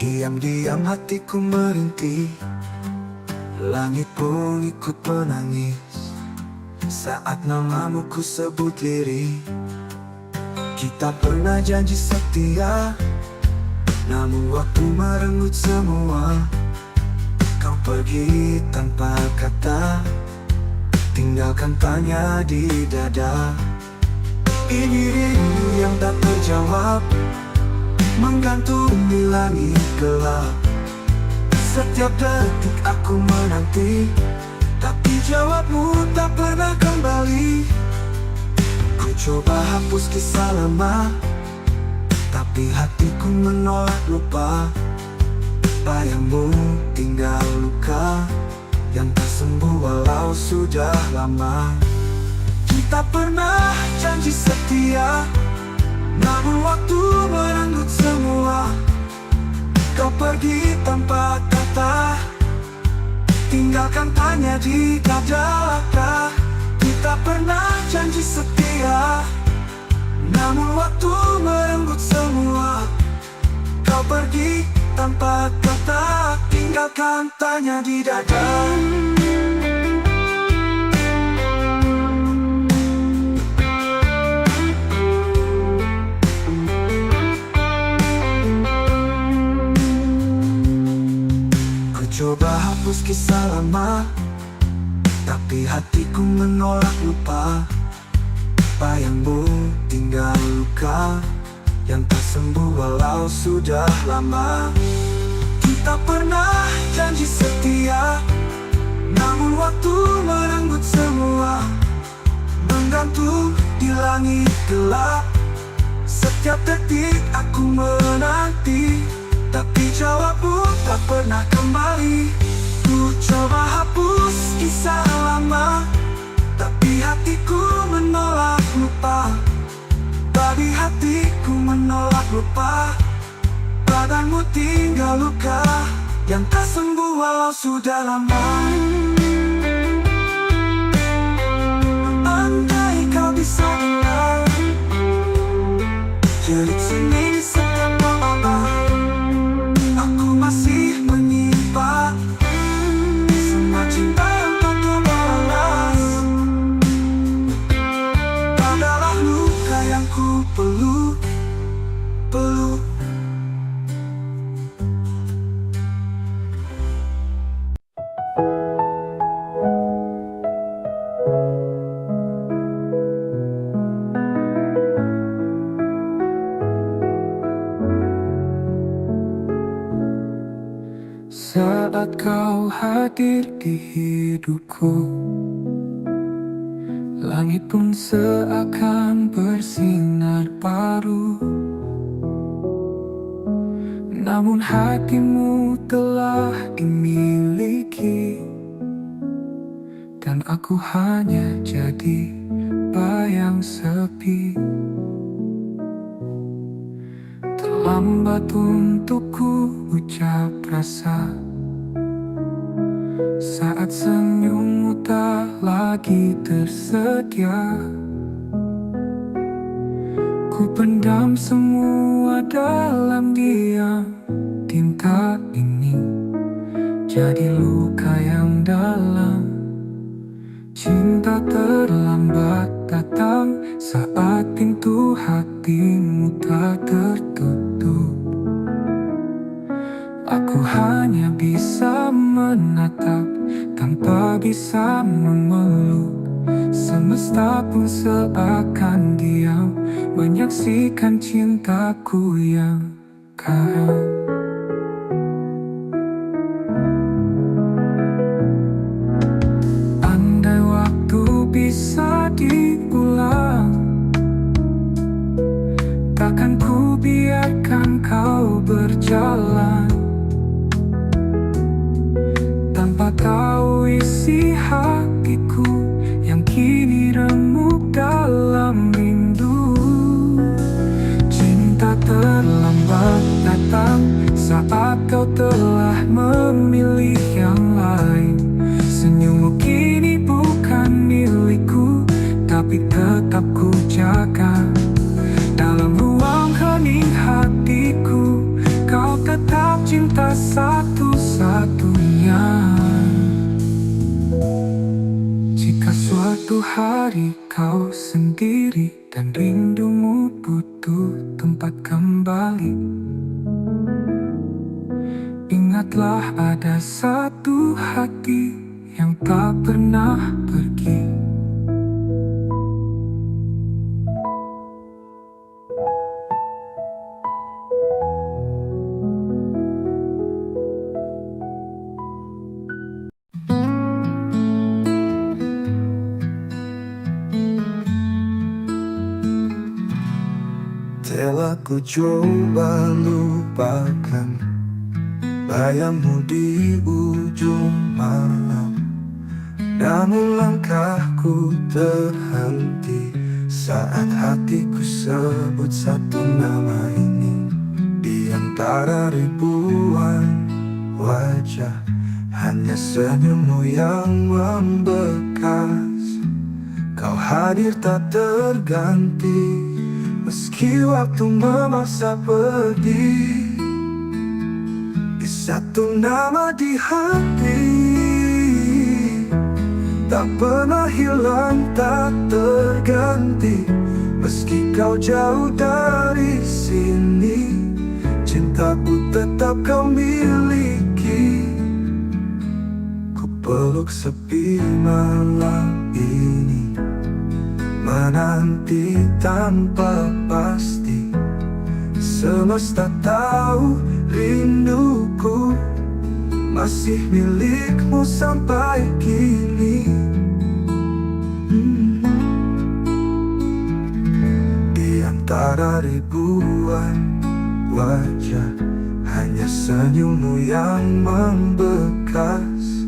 Diam-diam hatiku merintih, langit pun ikut menangis saat namamu ku sebut lirih. Kita pernah janji setia, namun waktu merenggut semua. Kau pergi tanpa kata, tinggalkan tanya di dada. Ini rindu yang tak terjawab, menggantung di langit gelap. Setiap detik aku menanti, tapi jawabmu tak pernah kembali. Ku coba hapus kisah lama, tapi hatiku menolak lupa. Bayangmu tinggal luka yang tak sembuh walau sudah lama. Kita pernah janji setia, namun waktu merenggut semua. Kau pergi tanpa kata, tinggalkan tanya di dada. Kita pernah janji setia, namun waktu merenggut semua. Kau pergi tanpa kata, tinggalkan tanya di dada. Coba hapus kisah lama, tapi hatiku menolak lupa. Bayangmu tinggal luka yang tak sembuh walau sudah lama. Kita pernah janji setia, namun waktu merenggut semua. Menggantung di langit gelap, setiap detik aku menanti, tapi jawabmu tak pernah kembali. Ku coba hapus kisah lama, tapi hatiku menolak lupa. Bagi hatiku menolak lupa, badanmu tinggal luka yang tak sembuh walau sudah lama. Andai kau bisa dengar jerit seni di setiap malam, aku masih menyimpan semua cinta yang tak terbalas. Adalah luka yang ku peluk. Saat kau hadir di hidupku, langit pun seakan bersinar baru. Namun hatimu telah dimiliki, dan aku hanya jadi bayang sepi. Terlambat untukku ucap rasa saat senyummu tak lagi tersedia. Ku pendam semua dalam diam. Tinta ini jadi luka yang dalam. Cinta terlambat datang saat pintu hatimu tak tertutup. Aku hanya bisa menatap tanpa bisa memeluk. Semesta pun seakan diam menyaksikan cintaku yang karam. Andai waktu bisa diulang, takkan ku biarkan kau berjalan tanpa tahu isi hatiku yang kini remuk dalam rindu. Cinta terlambat datang saat kau telah memilih yang lain. Senyummu kini bukan milikku, tapi tetap ku jaga. Dalam ruang hening hatiku, kau tetap cinta satu-satunya. Jika suatu hari kau sendiri dan rindumu butuh tempat kembali, ingatlah ada satu hati yang tak pernah pergi. Telah ku coba lupakan bayangmu di ujung malam, namun langkahku terhenti saat hatiku sebut satu nama ini. Di antara ribuan wajah, hanya senyummu yang membekas. Kau hadir tak terganti, meski waktu memaksa pergi. Di satu nama di hati, tak pernah hilang, tak terganti. Meski kau jauh dari sini, cintaku tetap kau miliki. Ku peluk sepi malam ini, menanti tanpa pasti. Semesta tahu rinduku masih milikmu sampai kini. Di antara ribuan wajah, hanya senyummu yang membekas.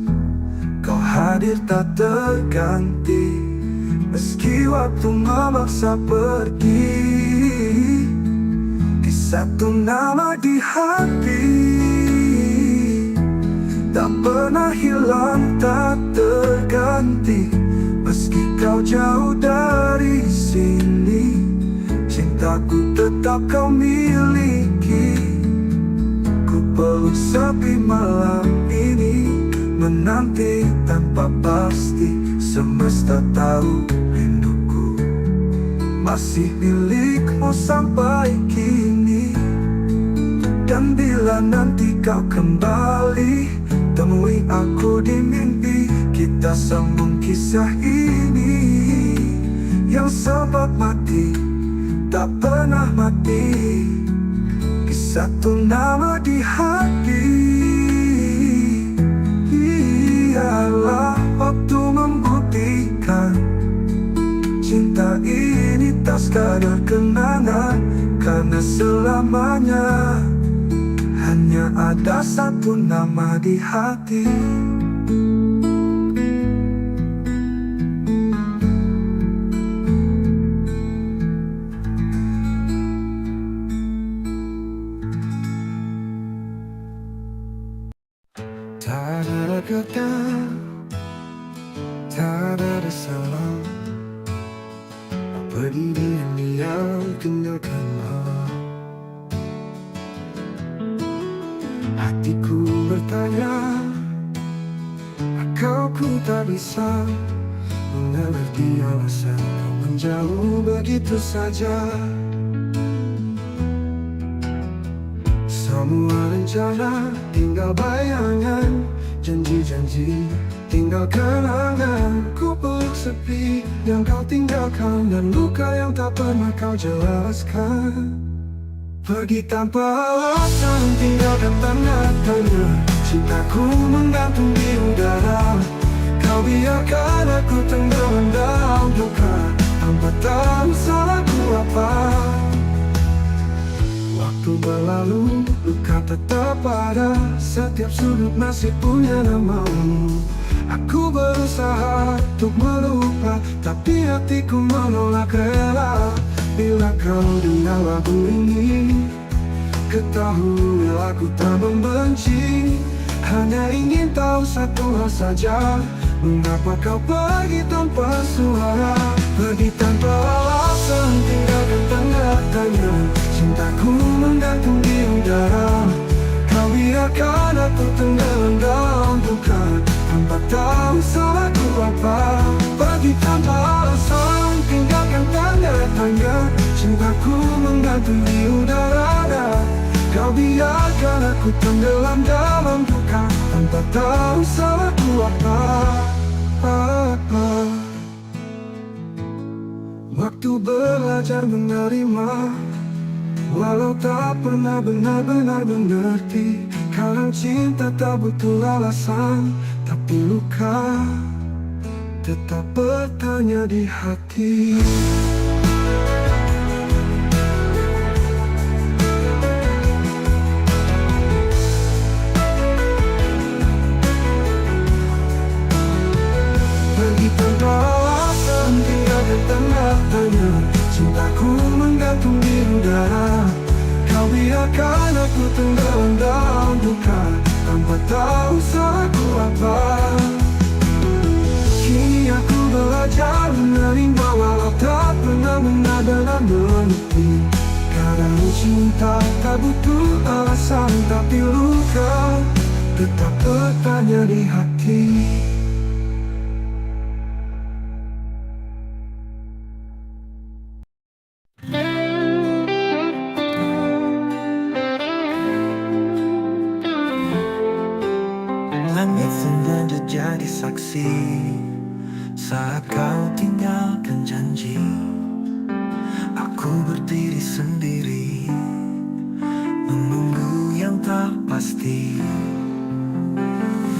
Kau hadir tak terganti, meski waktu memaksa pergi. Di satu nama di hati, tak pernah hilang, tak terganti. Meski kau jauh dari sini, cintaku tetap kau miliki. Ku peluk sepi malam ini, menanti tanpa pasti. Semesta tahu rinduku masih milikmu sampai kini. Dan bila nanti kau kembali, temui aku di mimpi. Kita sambung kisah ini yang sempat mati, tak pernah mati. Di satu nama di hati, ialah waktu membuktikan cinta ini tak sekadar kenangan. Karena selamanya hanya ada satu nama di hati. Tak ada kata, tak ada salah. Pergi diam-diam tinggalkanlah. Hatiku bertanya, kau ku tak bisa mengerti alasan kau menjauh begitu saja. Semua rencana tinggal bayangan, janji-janji tinggal kenangan. Ku peluk sepi yang kau tinggalkan, dan luka yang tak pernah kau jelaskan. Pergi tanpa alasan, tinggalkan tanda tanya. Cintaku menggantung di udara. Kau biarkan aku tenggelam dalam duka, tanpa tahu salahku apa. Waktu berlalu, luka tetap ada. Setiap sudut masih punya namamu. Aku berusaha untuk melupa, tapi hatiku menolak rela. Bila kau dengar lagu ini, ketahui aku tak membenci. Hanya ingin tahu satu hal saja, mengapa kau pergi tanpa suara. Pergi tanpa alasan, tinggalkan tanda tanya. Cintaku menggantung di udara. Kau biar biarkan aku tenggelam dalam duka, tanpa tahu salahku apa. Pergi tanpa alasan, tinggalkan tanda tanya. Cintaku menggantung di udara. Kau biarkan aku tenggelam dalam duka, tanpa tahu salahku apa. Waktu belajar menerima, walau tak pernah benar-benar mengerti. Kadang cinta tak butuh alasan, tapi luka tetap bertanya di hati. Pergi tanpa alasan, tinggalkan tanda tanya. Cintaku menggantung di udara. Kau biarkan aku tenggelam dalam duka, tanpa tahu salahku apa. Kini aku belajar menerima, walau tak pernah benar-benar mengerti. Kadang cinta tak butuh alasan, tapi luka tetap bertanya di hati. Langit sengaja jadi saksi saat kau tinggalkan janji. Aku berdiri sendiri, menunggu yang tak pasti.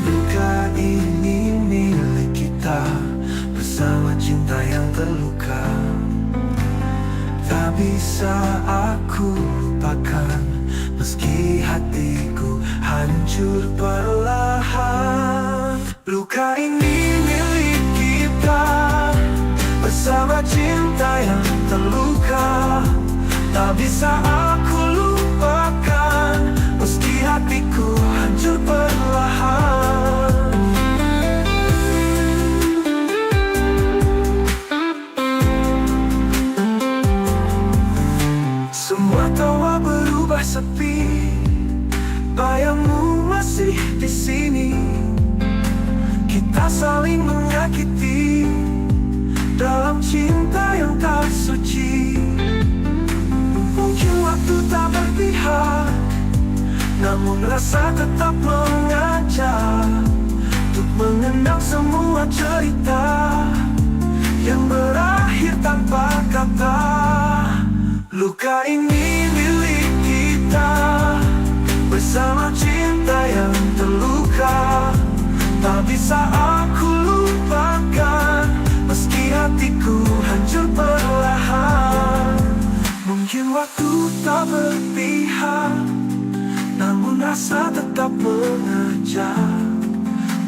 Luka ini milik kita, bersama cinta yang terluka. Tak bisa aku lupakan, meski hatiku hancur perlahan. Luka ini milik kita, bersama cinta yang terluka. Tak bisa aku lupakan, meski hatiku hancur perlahan. Semua tawa berubah sepi, bayangmu masih di sini. Kita saling menyakiti dalam cinta yang tak suci. Mungkin waktu tak berpihak, namun rasa tetap mengajak untuk mengenang semua cerita yang berakhir tanpa kata. Luka ini milik kita, bersama cinta yang terluka. Tak bisa aku lupakan, meski hatiku hancur perlahan. Mungkin waktu tak berpihak, namun rasa tetap mengajak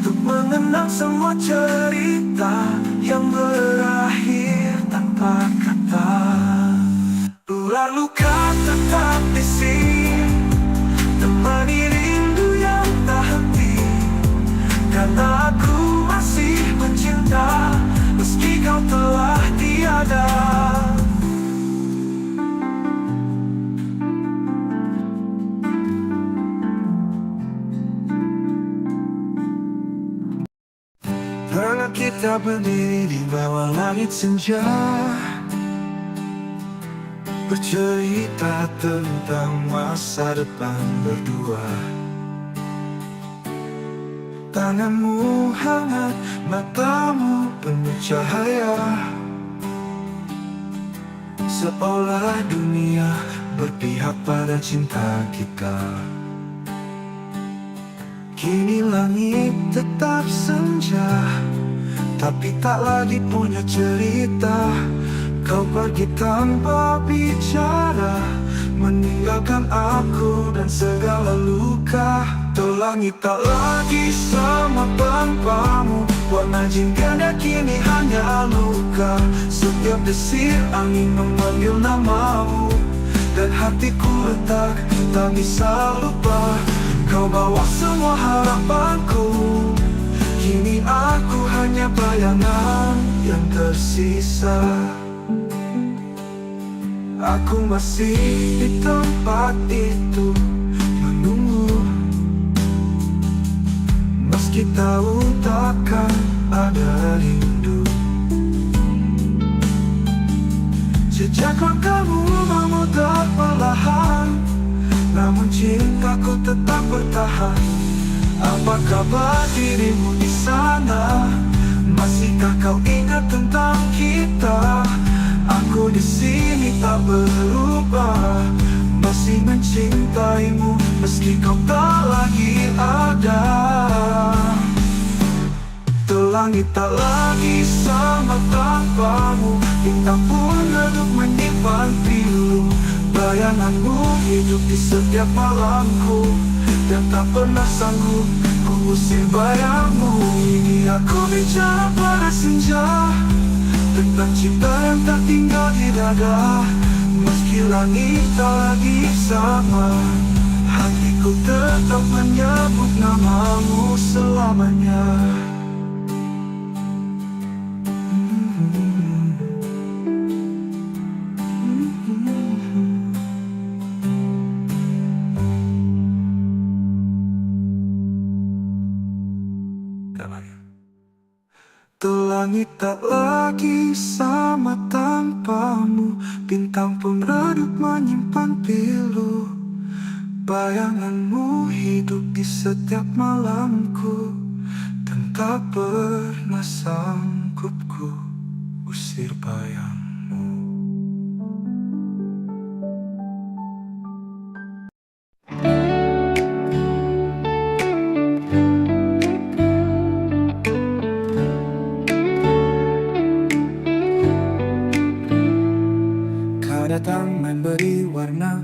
untuk mengenang semua cerita yang berakhir tanpa kata. Ular luka tetap di sini, temani rindu yang tak henti. Karena aku masih mencinta, meski kau telah tiada. Pernah kita berdiri di bawah langit senja, bercerita tentang masa depan berdua. Tanganmu hangat, matamu penuh cahaya, seolah dunia berpihak pada cinta kita. Kini langit tetap senja, tapi tak lagi punya cerita. Kau pergi tanpa bicara, meninggalkan aku dan segala luka. Tuh langit tak lagi sama tanpamu, warna jingga kini hanya luka. Setiap desir angin memanggil namamu, dan hatiku retak, tak bisa lupa. Kau bawa semua harapanku, kini aku hanya bayangan yang tersisa. Aku masih di tempat itu, menunggu meski tahu takkan ada rindu. Jejak langkahmu memudar perlahan, namun cintaku tetap bertahan. Apa kabar dirimu di sana? Masihkah kau ingat tentang kita? Aku di sini tak berubah, masih mencintaimu meski kau tak lagi ada. Langit tak lagi sama tanpamu, bintang pun redup menyimpan pilu. Bayanganmu hidup di setiap malamku, dan tak pernah sanggup ku usir bayangmu. Ini aku bicara pada senja, tentang cinta yang tak tinggal di dada. Meski langit tak lagi sama, hatiku tetap menyebut namamu selamanya. Langit tak lagi sama tanpamu, bintang pun redup menyimpan pilu. Bayanganmu hidup di setiap malamku, dan tak pernah sanggup ku usir bayangmu. Datang memberi warna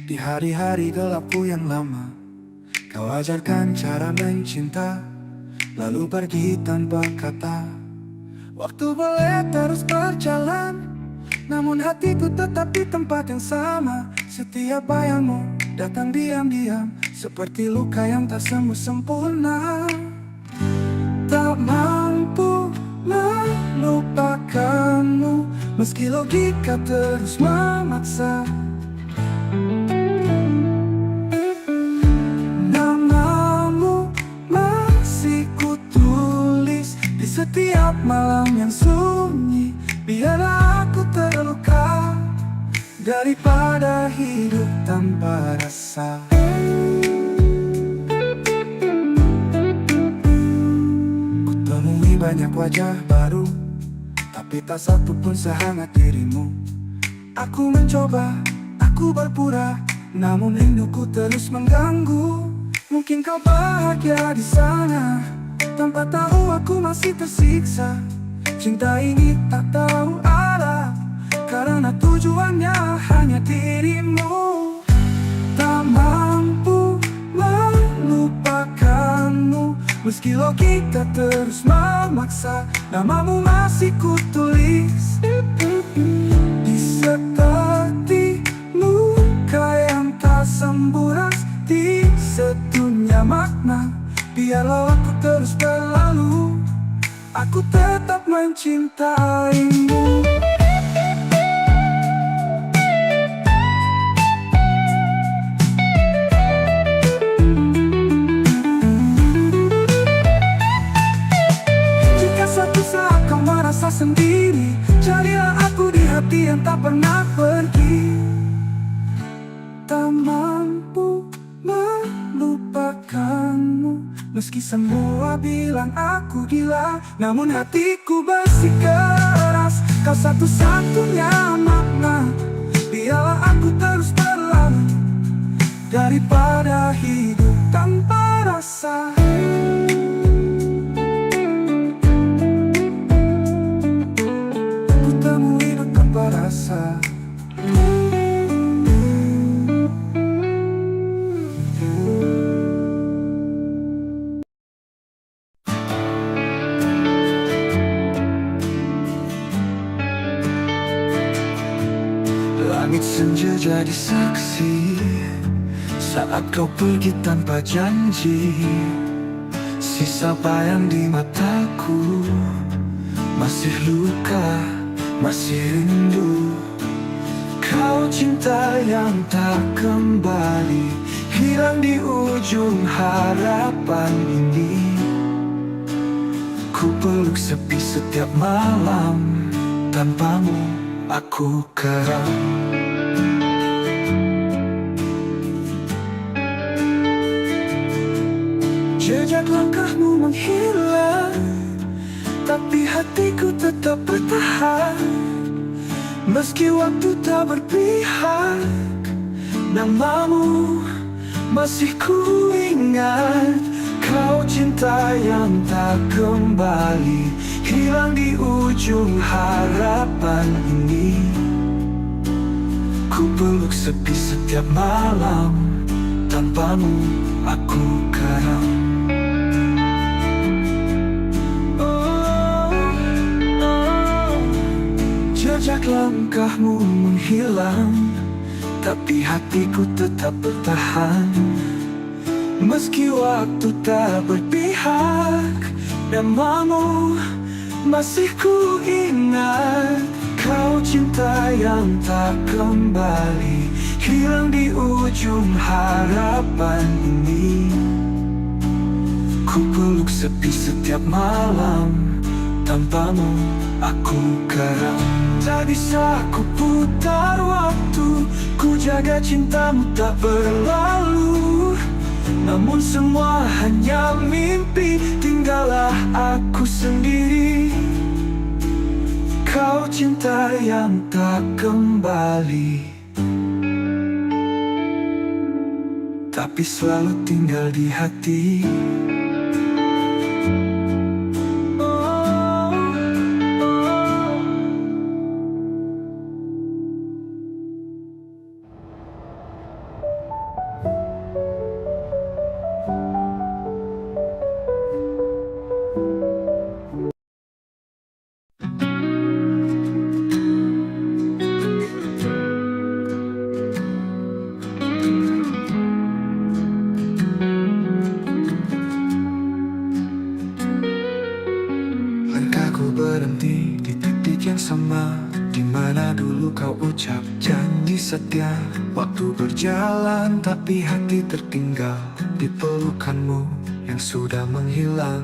di hari-hari gelapku yang lama. Kau ajarkan cara mencinta, lalu pergi tanpa kata. Waktu boleh terus berjalan, namun hatiku tetap di tempat yang sama. Setiap bayangmu datang diam-diam, seperti luka yang tak sembuh sempurna. Tak mampu melupakanmu, meski logika terus memaksa. Namamu masih kutulis di setiap malam yang sunyi. Biarlah aku terluka daripada hidup tanpa rasa. Kutemui banyak wajah baru, tapi tak satu pun sehangat dirimu. Aku mencoba, aku berpura, namun rinduku terus mengganggu. Mungkin kau bahagia di sana, tanpa tahu aku masih tersiksa. Cinta ini tak tahu arah, karena tujuannya hanya dirimu. Tak mampu melupakanmu, meski logika terus memaksa. Namamu masih kutulis di seperti luka yang tak sembuh, di sedunia makna. Biarlah aku terus berlalu, aku tetap mencintaimu. Sendiri, carilah aku di hati yang tak pernah pergi. Tak mampu melupakanmu, meski semua bilang aku gila, namun hatiku bersikeras. Kau satu-satunya makna. Biarlah aku terus berlalu daripada hidup tanpa rasa. Rasa. Langit senja jadi saksi saat kau pergi tanpa janji. Sisa bayang di mataku, masih luka, masih rindu. Kau cinta yang tak kembali, hilang di ujung harapan ini. Ku peluk sepi setiap malam, tanpamu aku karam. Jejak langkahmu menghilang, tapi hatiku tetap bertahan. Meski waktu tak berpihak, namamu masih ku ingat. Kau cinta yang tak kembali, hilang di ujung harapan ini. Ku peluk sepi setiap malam, tanpamu aku karam. Jejak langkahmu menghilang, tapi hatiku tetap bertahan. Meski waktu tak berpihak, namamu masih ku ingat. Kau cinta yang tak kembali, hilang di ujung harapan ini. Ku peluk sepi setiap malam, tanpamu aku karam. Tak bisa ku putar waktu, ku jaga cintamu tak berlalu. Namun semua hanya mimpi, tinggallah aku sendiri. Kau cinta yang tak kembali, tapi selalu tinggal di hati. Berhenti di titik yang sama, di mana dulu kau ucap janji setia. Waktu berjalan tapi hati tertinggal di pelukanmu yang sudah menghilang.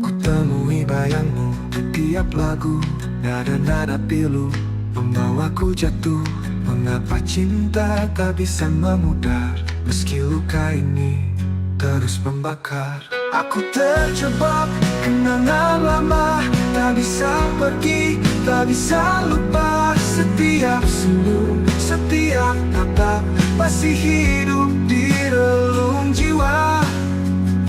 Ku temui bayangmu di tiap lagu, nada-nada pilu membawaku jatuh. Mengapa cinta tak bisa memudar, meski luka ini terus membakar. Aku terjebak kenangan lama, tak bisa pergi, tak bisa lupa. Setiap senyum, setiap tatap masih hidup di relung jiwa.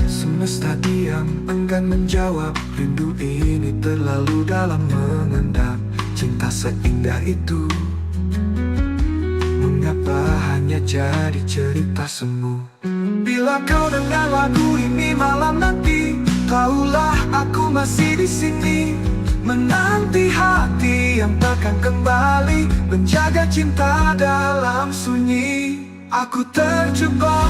Semesta diam, enggan menjawab. Rindu ini terlalu dalam mengendap. Cinta seindah itu, mengapa hanya jadi cerita semu? Bila kau dengar lagu ini malam nanti, tahulah aku masih di sini, menanti hati yang takkan kembali, menjaga cinta dalam sunyi. Aku terjebak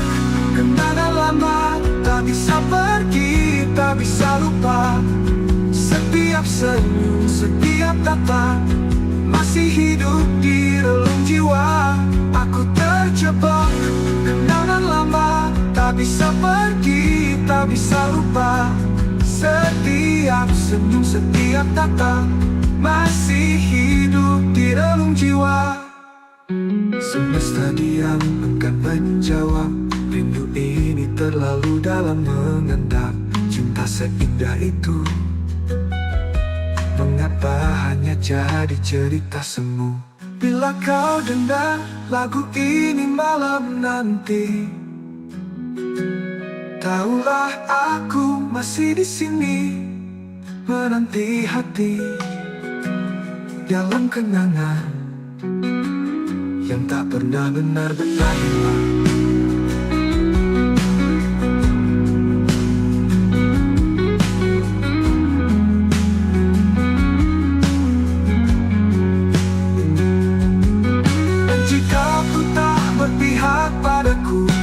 kenangan lama, tak bisa pergi, tak bisa lupa. Setiap senyum, setiap tatap masih hidup di relung jiwa. Aku terjebak kenangan lama, tak bisa pergi, tak bisa lupa. Setiap senyum, setiap tatap masih hidup di relung jiwa. Semesta diam, enggan menjawab. Rindu ini terlalu dalam mengendap. Cinta seindah itu, mengapa hanya jadi cerita semu? Bila kau dengar lagu ini malam nanti, tahulah aku masih di sini, menanti hati dalam kenangan yang tak pernah benar-benar hilang.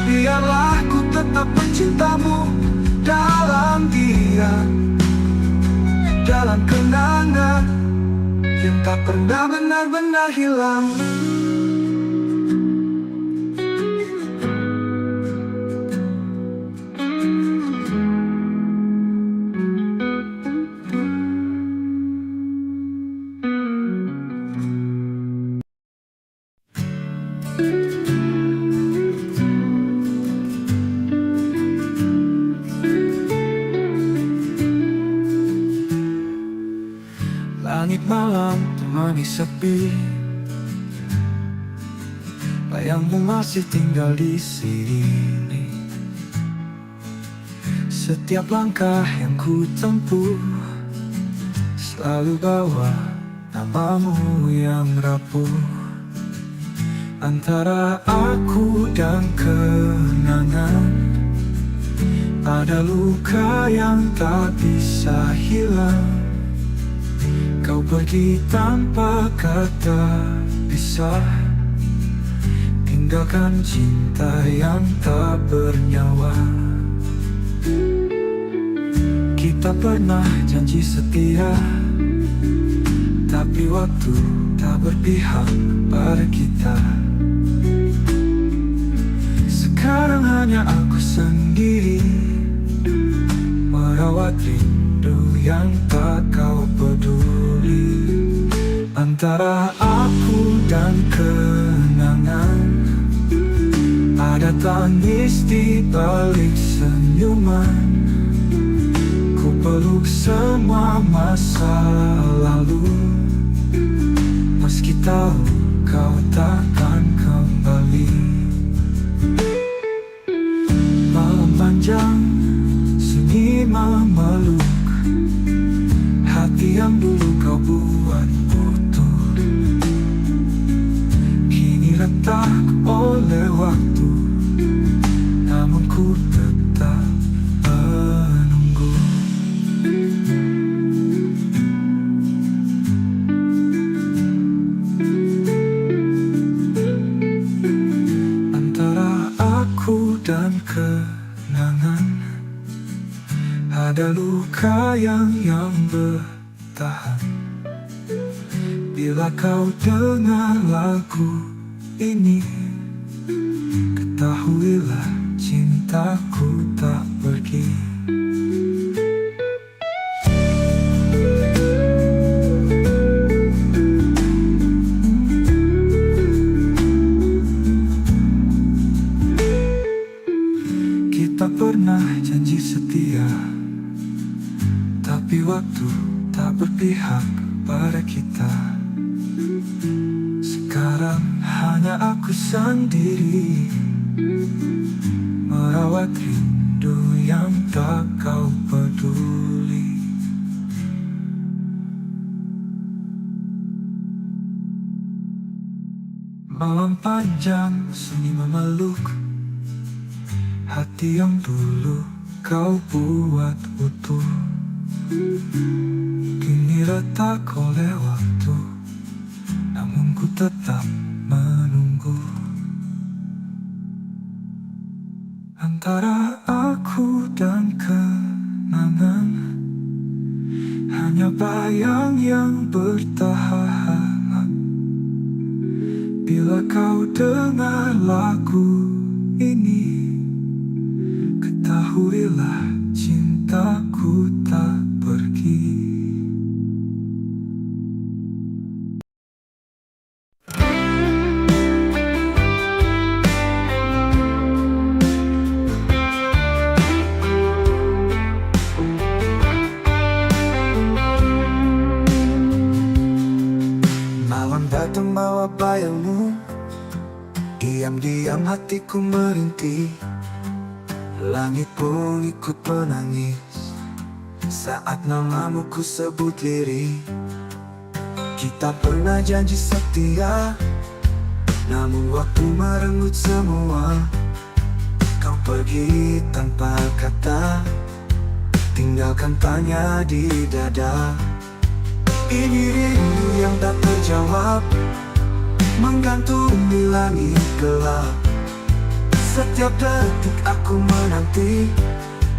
Biarlah ku tetap mencintamu dalam diam, dalam kenangan yang tak pernah benar-benar hilang. menemani sepi. Bayangmu masih tinggal di sini. Setiap langkah yang ku tempuh selalu bawa namamu yang rapuh. Antara aku dan kenangan ada luka yang tak bisa hilang. Kau pergi tanpa kata pisah, tinggalkan cinta yang tak bernyawa. Kita pernah janji setia, tapi waktu tak berpihak pada kita. Sekarang hanya aku sendiri merawat rindu yang tak kau peduli. Antara aku dan kenangan ada tangis di balik senyuman. Ku peluk semua masa lalu, meski tahu kau takkan kembali. Malam panjang, sunyi memeluk hati yang dulu kau buat utuh. Kini retak oleh waktu, namun ku tetap menunggu. Antara aku dan kenangan ada luka yang bertahan. Bila kau dengar lagu ini, ketahuilah cintaku tak pergi. Kita pernah janji setia, tapi waktu tak berpihak pada kita. Sekarang hanya aku sendiri merawat rindu yang tak kau peduli. Malam panjang, sunyi memeluk hati yang dulu kau buat utuh. Kini retak oleh waktu, namun ku tetap menunggu. Antara aku dan kenangan hanya bayang yang bertahan. Bila kau dengar lagu ini, ketahuilah cintaku tak pergi. Malam datang bawa bayangmu, diam-diam hatiku merintih. Langit pun ikut menangis saat namamu ku sebut lirih. Kita pernah janji setia, namun waktu merenggut semua. Kau pergi tanpa kata, tinggalkan tanya di dada. Ini rindu yang tak terjawab, menggantung di langit gelap. Setiap detik aku menanti,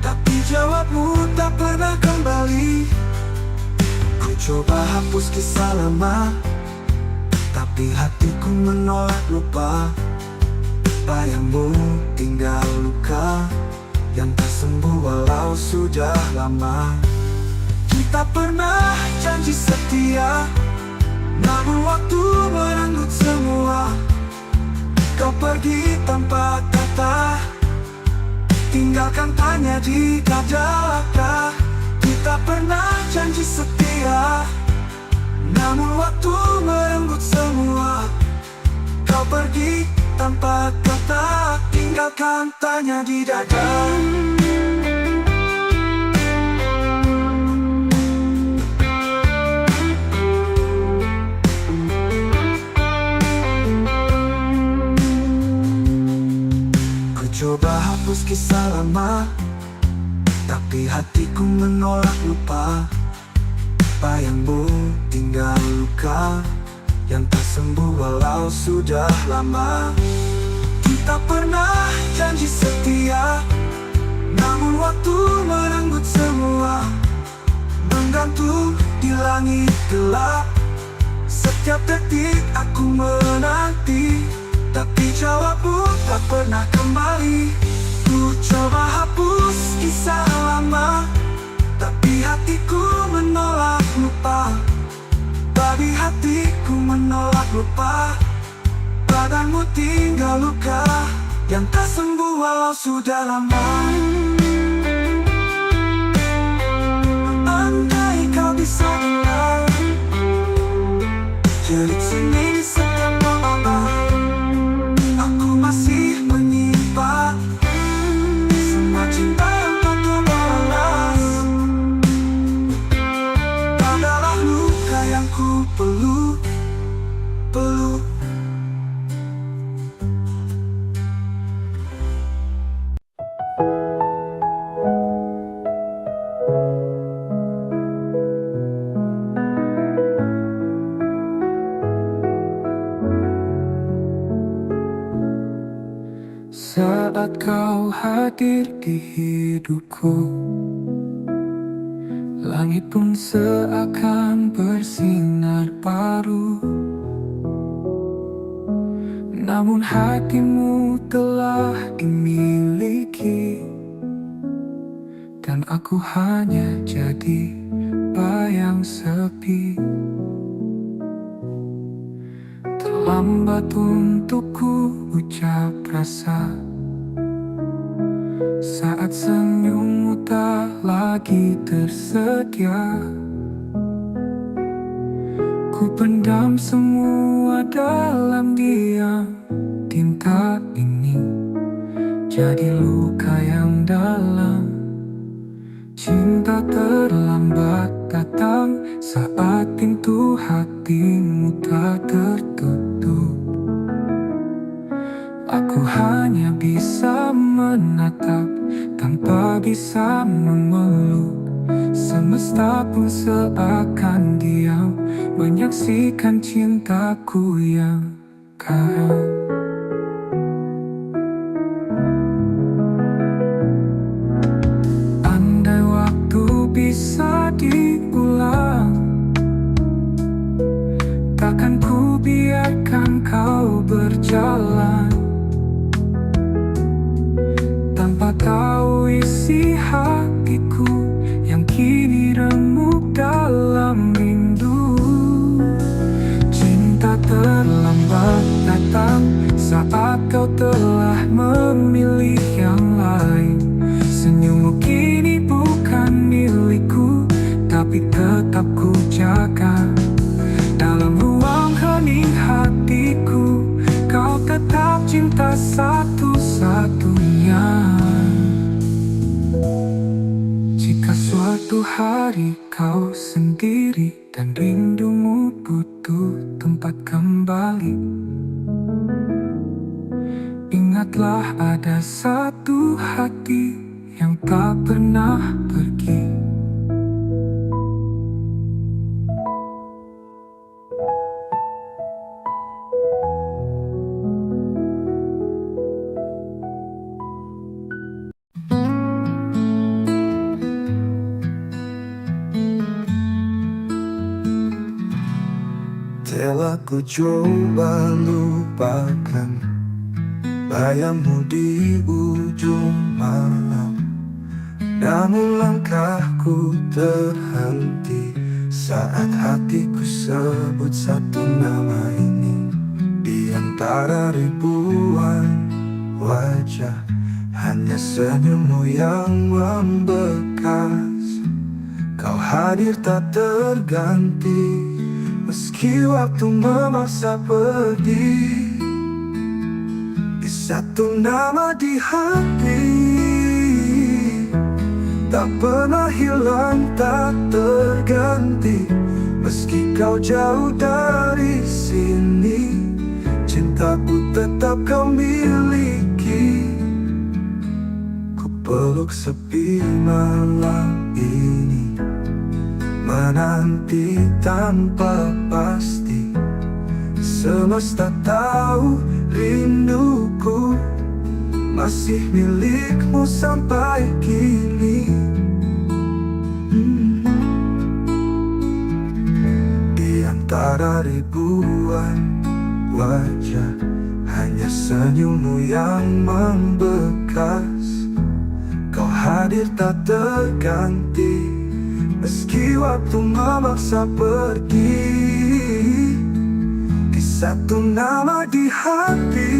tapi jawabmu tak pernah kembali. Ku coba hapus kisah lama, tapi hatiku menolak lupa. Bayangmu tinggal luka yang tak sembuh walau sudah lama. Kita pernah janji setia, namun waktu merenggut semua. Kau pergi tanpa kata, tinggalkan tanya di dada. Kita pernah janji setia, Namun waktu merenggut semua. Kau pergi tanpa kata, tinggalkan tanya di dada. Ku coba hapus kisah lama, tapi hatiku menolak lupa. Bayangmu tinggal luka yang tak sembuh walau sudah lama. Kita pernah janji setia, namun waktu merenggut semua. Menggantung di langit gelap, setiap detik aku menanti, tapi jawabmu tak pernah kembali. Ku coba hapus kisah lama, tapi hatiku menolak lupa. Babi hatiku menolak lupa. Badanmu tinggal luka yang tak sembuh walau sudah lama. Andai kau bisa dengar jerit sini di setiap malam, aku masih menyimpan semua cinta yang tak terbalas. Adalah luka yang ku peluk. Saat kau hadir di hidupku, langit pun seakan bersinar baru. Namun hatimu telah dimiliki, dan aku hanya jadi bayang sepi. Terlambat untuk ku ucap rasa saat senyummu tak lagi tersedia. Ku pendam semua dalam diam. Tinta ini jadi luka yang dalam. Cinta terlambat datang saat pintu hatimu tak tertutup. Aku hanya bisa menatap tanpa bisa memeluk. Semesta pun seakan diam menyaksikan cintaku yang karam. Andai waktu bisa diulang, takkan ku biarkan kau berjalan tanpa tahu isi hatiku yang kini remuk dalam rindu. Cinta terlambat datang saat kau telah memilih yang lain. Senyummu kini bukan milikku, tapi tetap ku jaga. Dalam ruang hening hatiku, kau tetap cinta satu-satunya. Jika suatu hari kau sendiri dan rindumu butuh tempat kembali, ingatlah ada satu hati yang tak pernah pergi. Telah ku coba lupakan bayangmu di ujung malam, namun langkahku terhenti saat hatiku sebut satu nama ini. Di antara ribuan wajah, hanya senyummu yang membekas. Kau hadir tak terganti, Meski waktu memaksa pergi, di satu nama di hati, tak pernah hilang, tak terganti. Meski kau jauh dari sini, cintaku tetap kau miliki. Ku peluk sepi malam ini, menanti tanpa pasti. Semesta tahu rinduku masih milikmu sampai kini. Di antara ribuan wajah, hanya senyummu yang membekas. Kau hadir tak terganti, meski waktu memaksa pergi. Di satu nama di hati,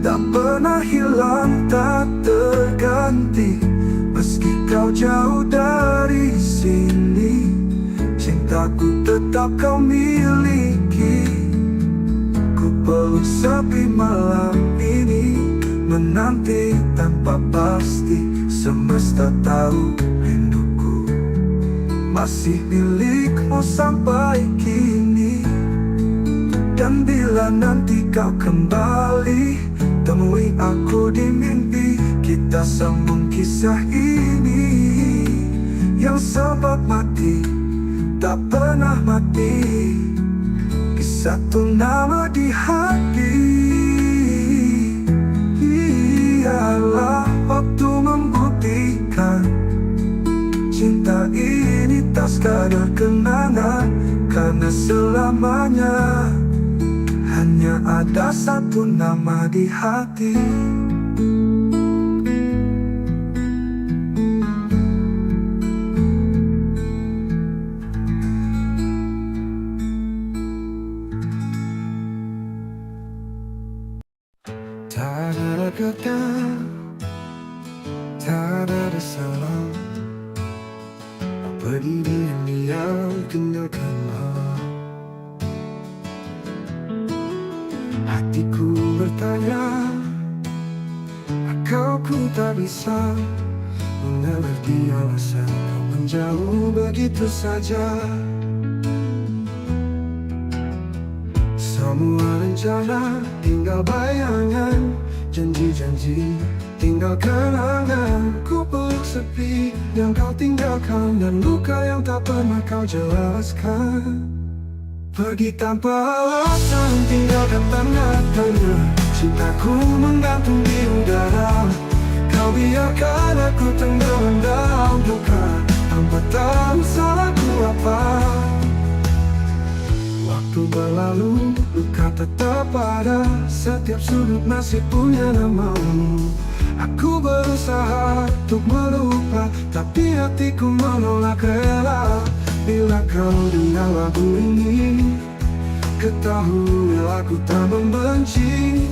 tak pernah hilang, tak terganti. Meski kau jauh dari sini, cintaku tetap kau miliki. Ku peluk sepi malam ini, menanti tanpa pasti. Semesta tahu rinduku masih milikmu sampai kini. Dan bila nanti kau kembali, temui aku di mimpi. Kita sambung kisah ini yang sempat mati, tak pernah mati. Di satu nama di hati, ialah waktu membuktikan cinta ini tak sekadar kenangan. Karena selamanya hanya ada satu nama di hati. Tak ada kata, tak ada salah. Pergi diam-diam, tinggalkanlah. Hatiku bertanya, kau ku tak bisa mengerti alasan kau menjauh begitu saja. Semua rencana tinggal bayangan, janji-janji tinggal kenangan. Ku peluk sepi yang kau tinggalkan, dan luka yang tak pernah kau jelaskan. Pergi tanpa alasan, tinggalkan tanda tanya. Cintaku menggantung di udara. Kau biarkan aku tenggelam dalam duka, tanpa tahu salahku apa. Waktu berlalu, luka tetap ada. Setiap sudut masih punya namamu. Aku berusaha untuk melupa, tapi hatiku menolak rela. Bila kau dengar lagu ini, ketahui aku tak membenci.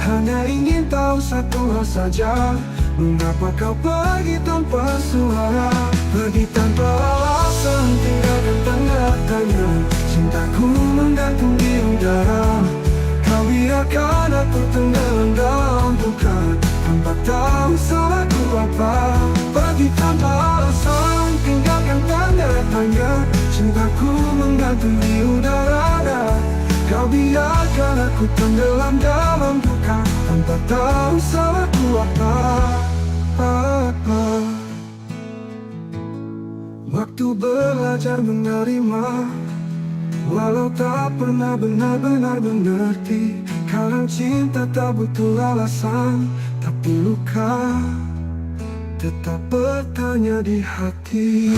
Hanya ingin tahu satu hal saja, mengapa kau pergi tanpa suara. Pergi tanpa alasan, tinggalkan tanda tanya. Cintaku menggantung di udara. Kau biarkan aku tenggelam dalam duka, tanpa tahu salahku apa. Pergi tanpa alasan, tinggalkan tanda tanya. Cintaku menggantung di udara. Kau biarkan aku tenggelam dalam duka, tanpa tahu salahku apa. Waktu belajar menerima, walau tak pernah benar-benar mengerti. Kadang cinta tak butuh alasan, tapi luka tetap bertanya di hati.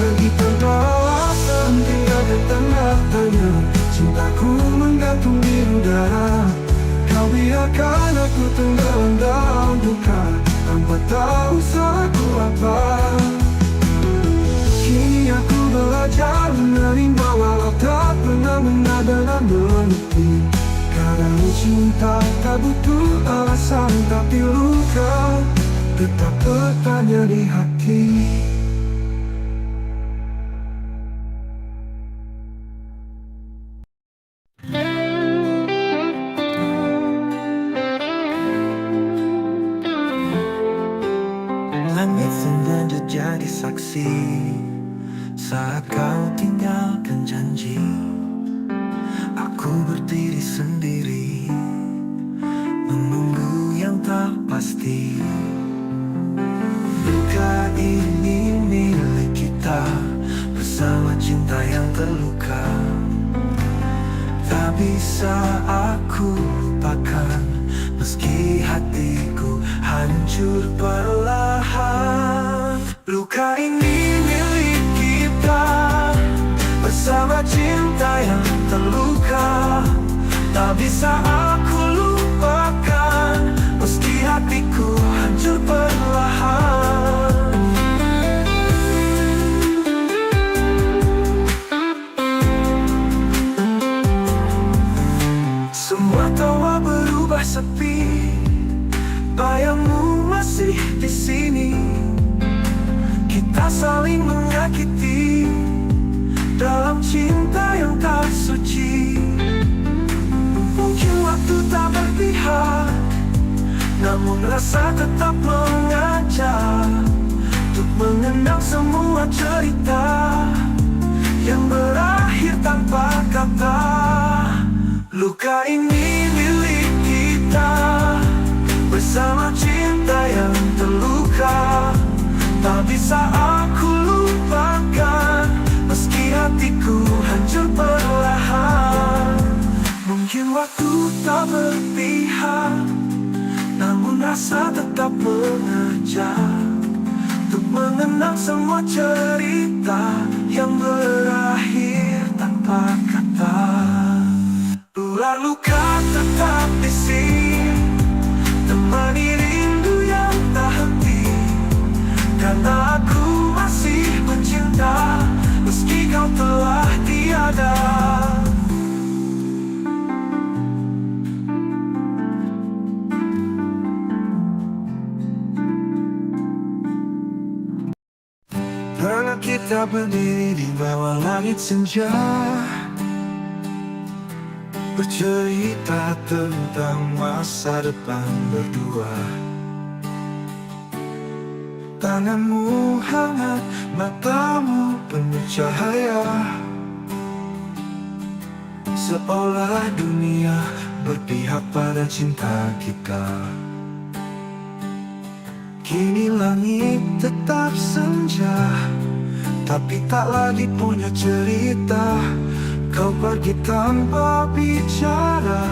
Pergi tanpa alasan, tinggalkan tanda tanya. Cintaku menggantung di udara. Kau biarkan aku tenggelam dalam duka, tanpa tahu salahku apa. Kini aku belajar menerima, walau tak pernah benar-benar mengerti. cinta tak butuh alasan, tapi luka tetap bertanya di hati. Langit sengaja jadi saksi saat kau tinggalkan janji. Aku berdiri sendiri menunggu yang tak pasti. Luka ini milik kita bersama cinta yang terluka. Tak bisa aku lupakan meski hatiku hancur perlahan. Luka ini milik kita bersama cinta yang terluka. Tak bisa aku lupakan meski hatiku hancur perlahan. Semua tawa berubah sepi, bayangmu masih di sini. Kita saling menyakiti dalam cinta yang tak suci. Mungkin waktu tak berpihak, namun rasa tetap mengajak untuk mengenang semua cerita yang berakhir tanpa kata. Luka ini milik kita bersama cinta yang terluka. Tak bisa aku lupakan meski hatiku hancur perlahan. Mungkin waktu tak berpihak, namun rasa tetap mengajak untuk mengenang semua cerita yang berakhir tanpa kata. Ular luka tetap di sini, temani rindu yang tak henti. Karena aku masih mencinta meski kau telah tiada. Pernah kita berdiri di bawah langit senja, bercerita tentang masa depan berdua. Tanganmu hangat, matamu penuh cahaya, seolah dunia berpihak pada cinta kita. Kini langit tetap senja, tapi tak lagi punya cerita. Kau pergi tanpa bicara,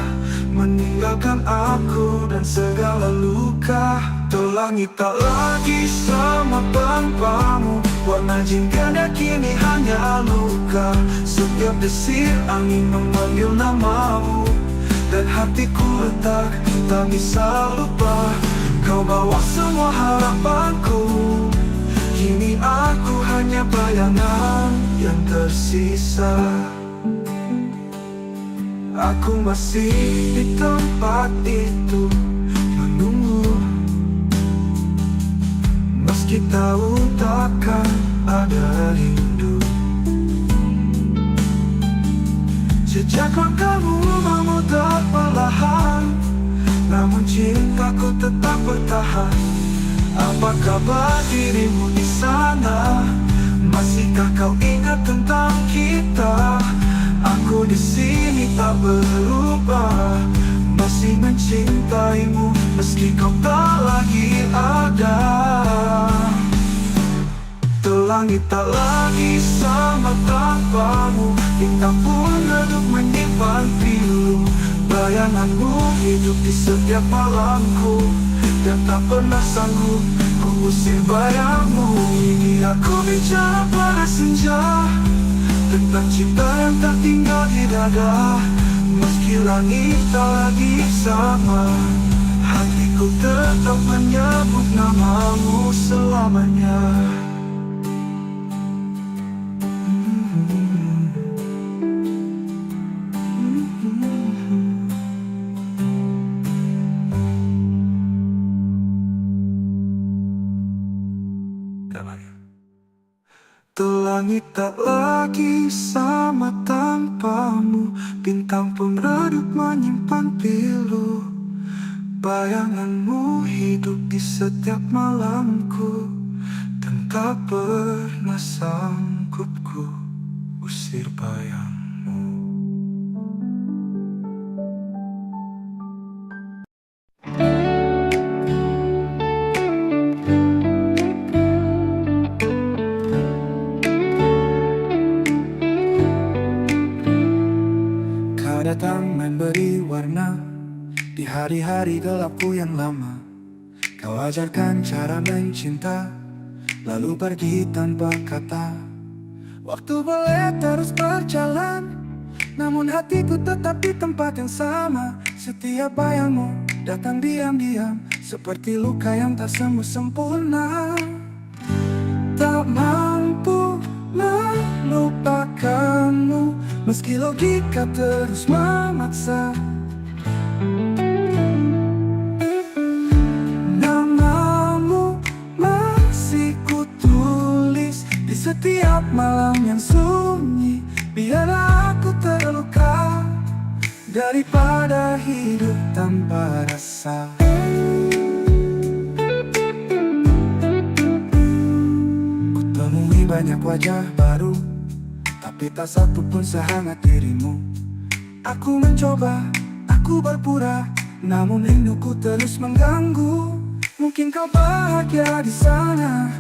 meninggalkan aku dan segala luka. Tuh langit tak lagi sama tanpamu, warna jingga kini hanya luka. Setiap desir angin memanggil namamu, dan hatiku retak, tak bisa lupa. Kau bawa semua harapanku, kini aku hanya bayangan yang tersisa. Aku masih di tempat itu menunggu, meski tahu takkan ada rindu. Jejak langkahmu memutar perlahan, namun cintaku tetap bertahan. Apa kabar dirimu di sana? Masihkah kau ingat tentang kita? Aku di sini tak berubah, masih mencintaimu meski kau tak lagi ada. Langit tak lagi sama tanpamu, bintang pun redup menyimpan pilu. Bayanganmu hidup di setiap malamku, dan tak pernah sanggup ku usir bayangmu. Ini aku bicara pada senja, tentang cinta yang tak tinggal di dada. Meski langit tak lagi sama, hatiku tetap menyebut namamu selamanya. Langit tak lagi sama tanpamu, bintang pun redup menyimpan pilu. Bayanganmu hidup di setiap malamku, dan tak pernah sanggup ku usir bayangmu. Kau datang memberi warna di hari-hari gelapku yang lama. Kau ajarkan cara mencinta, lalu pergi tanpa kata. Waktu boleh terus berjalan, namun hatiku tetap di tempat yang sama. Setiap bayangmu datang diam-diam, seperti luka yang tak sembuh sempurna. Tak mampu melupakanmu, meski logika terus memaksa. Namamu masih kutulis di setiap malam yang sunyi. Biarlah aku terluka daripada hidup tanpa rasa. Kutemui banyak wajah baru, tapi tak satu pun sehangat dirimu. Aku mencoba, aku berpura, namun rinduku terus mengganggu. Mungkin kau bahagia di sana,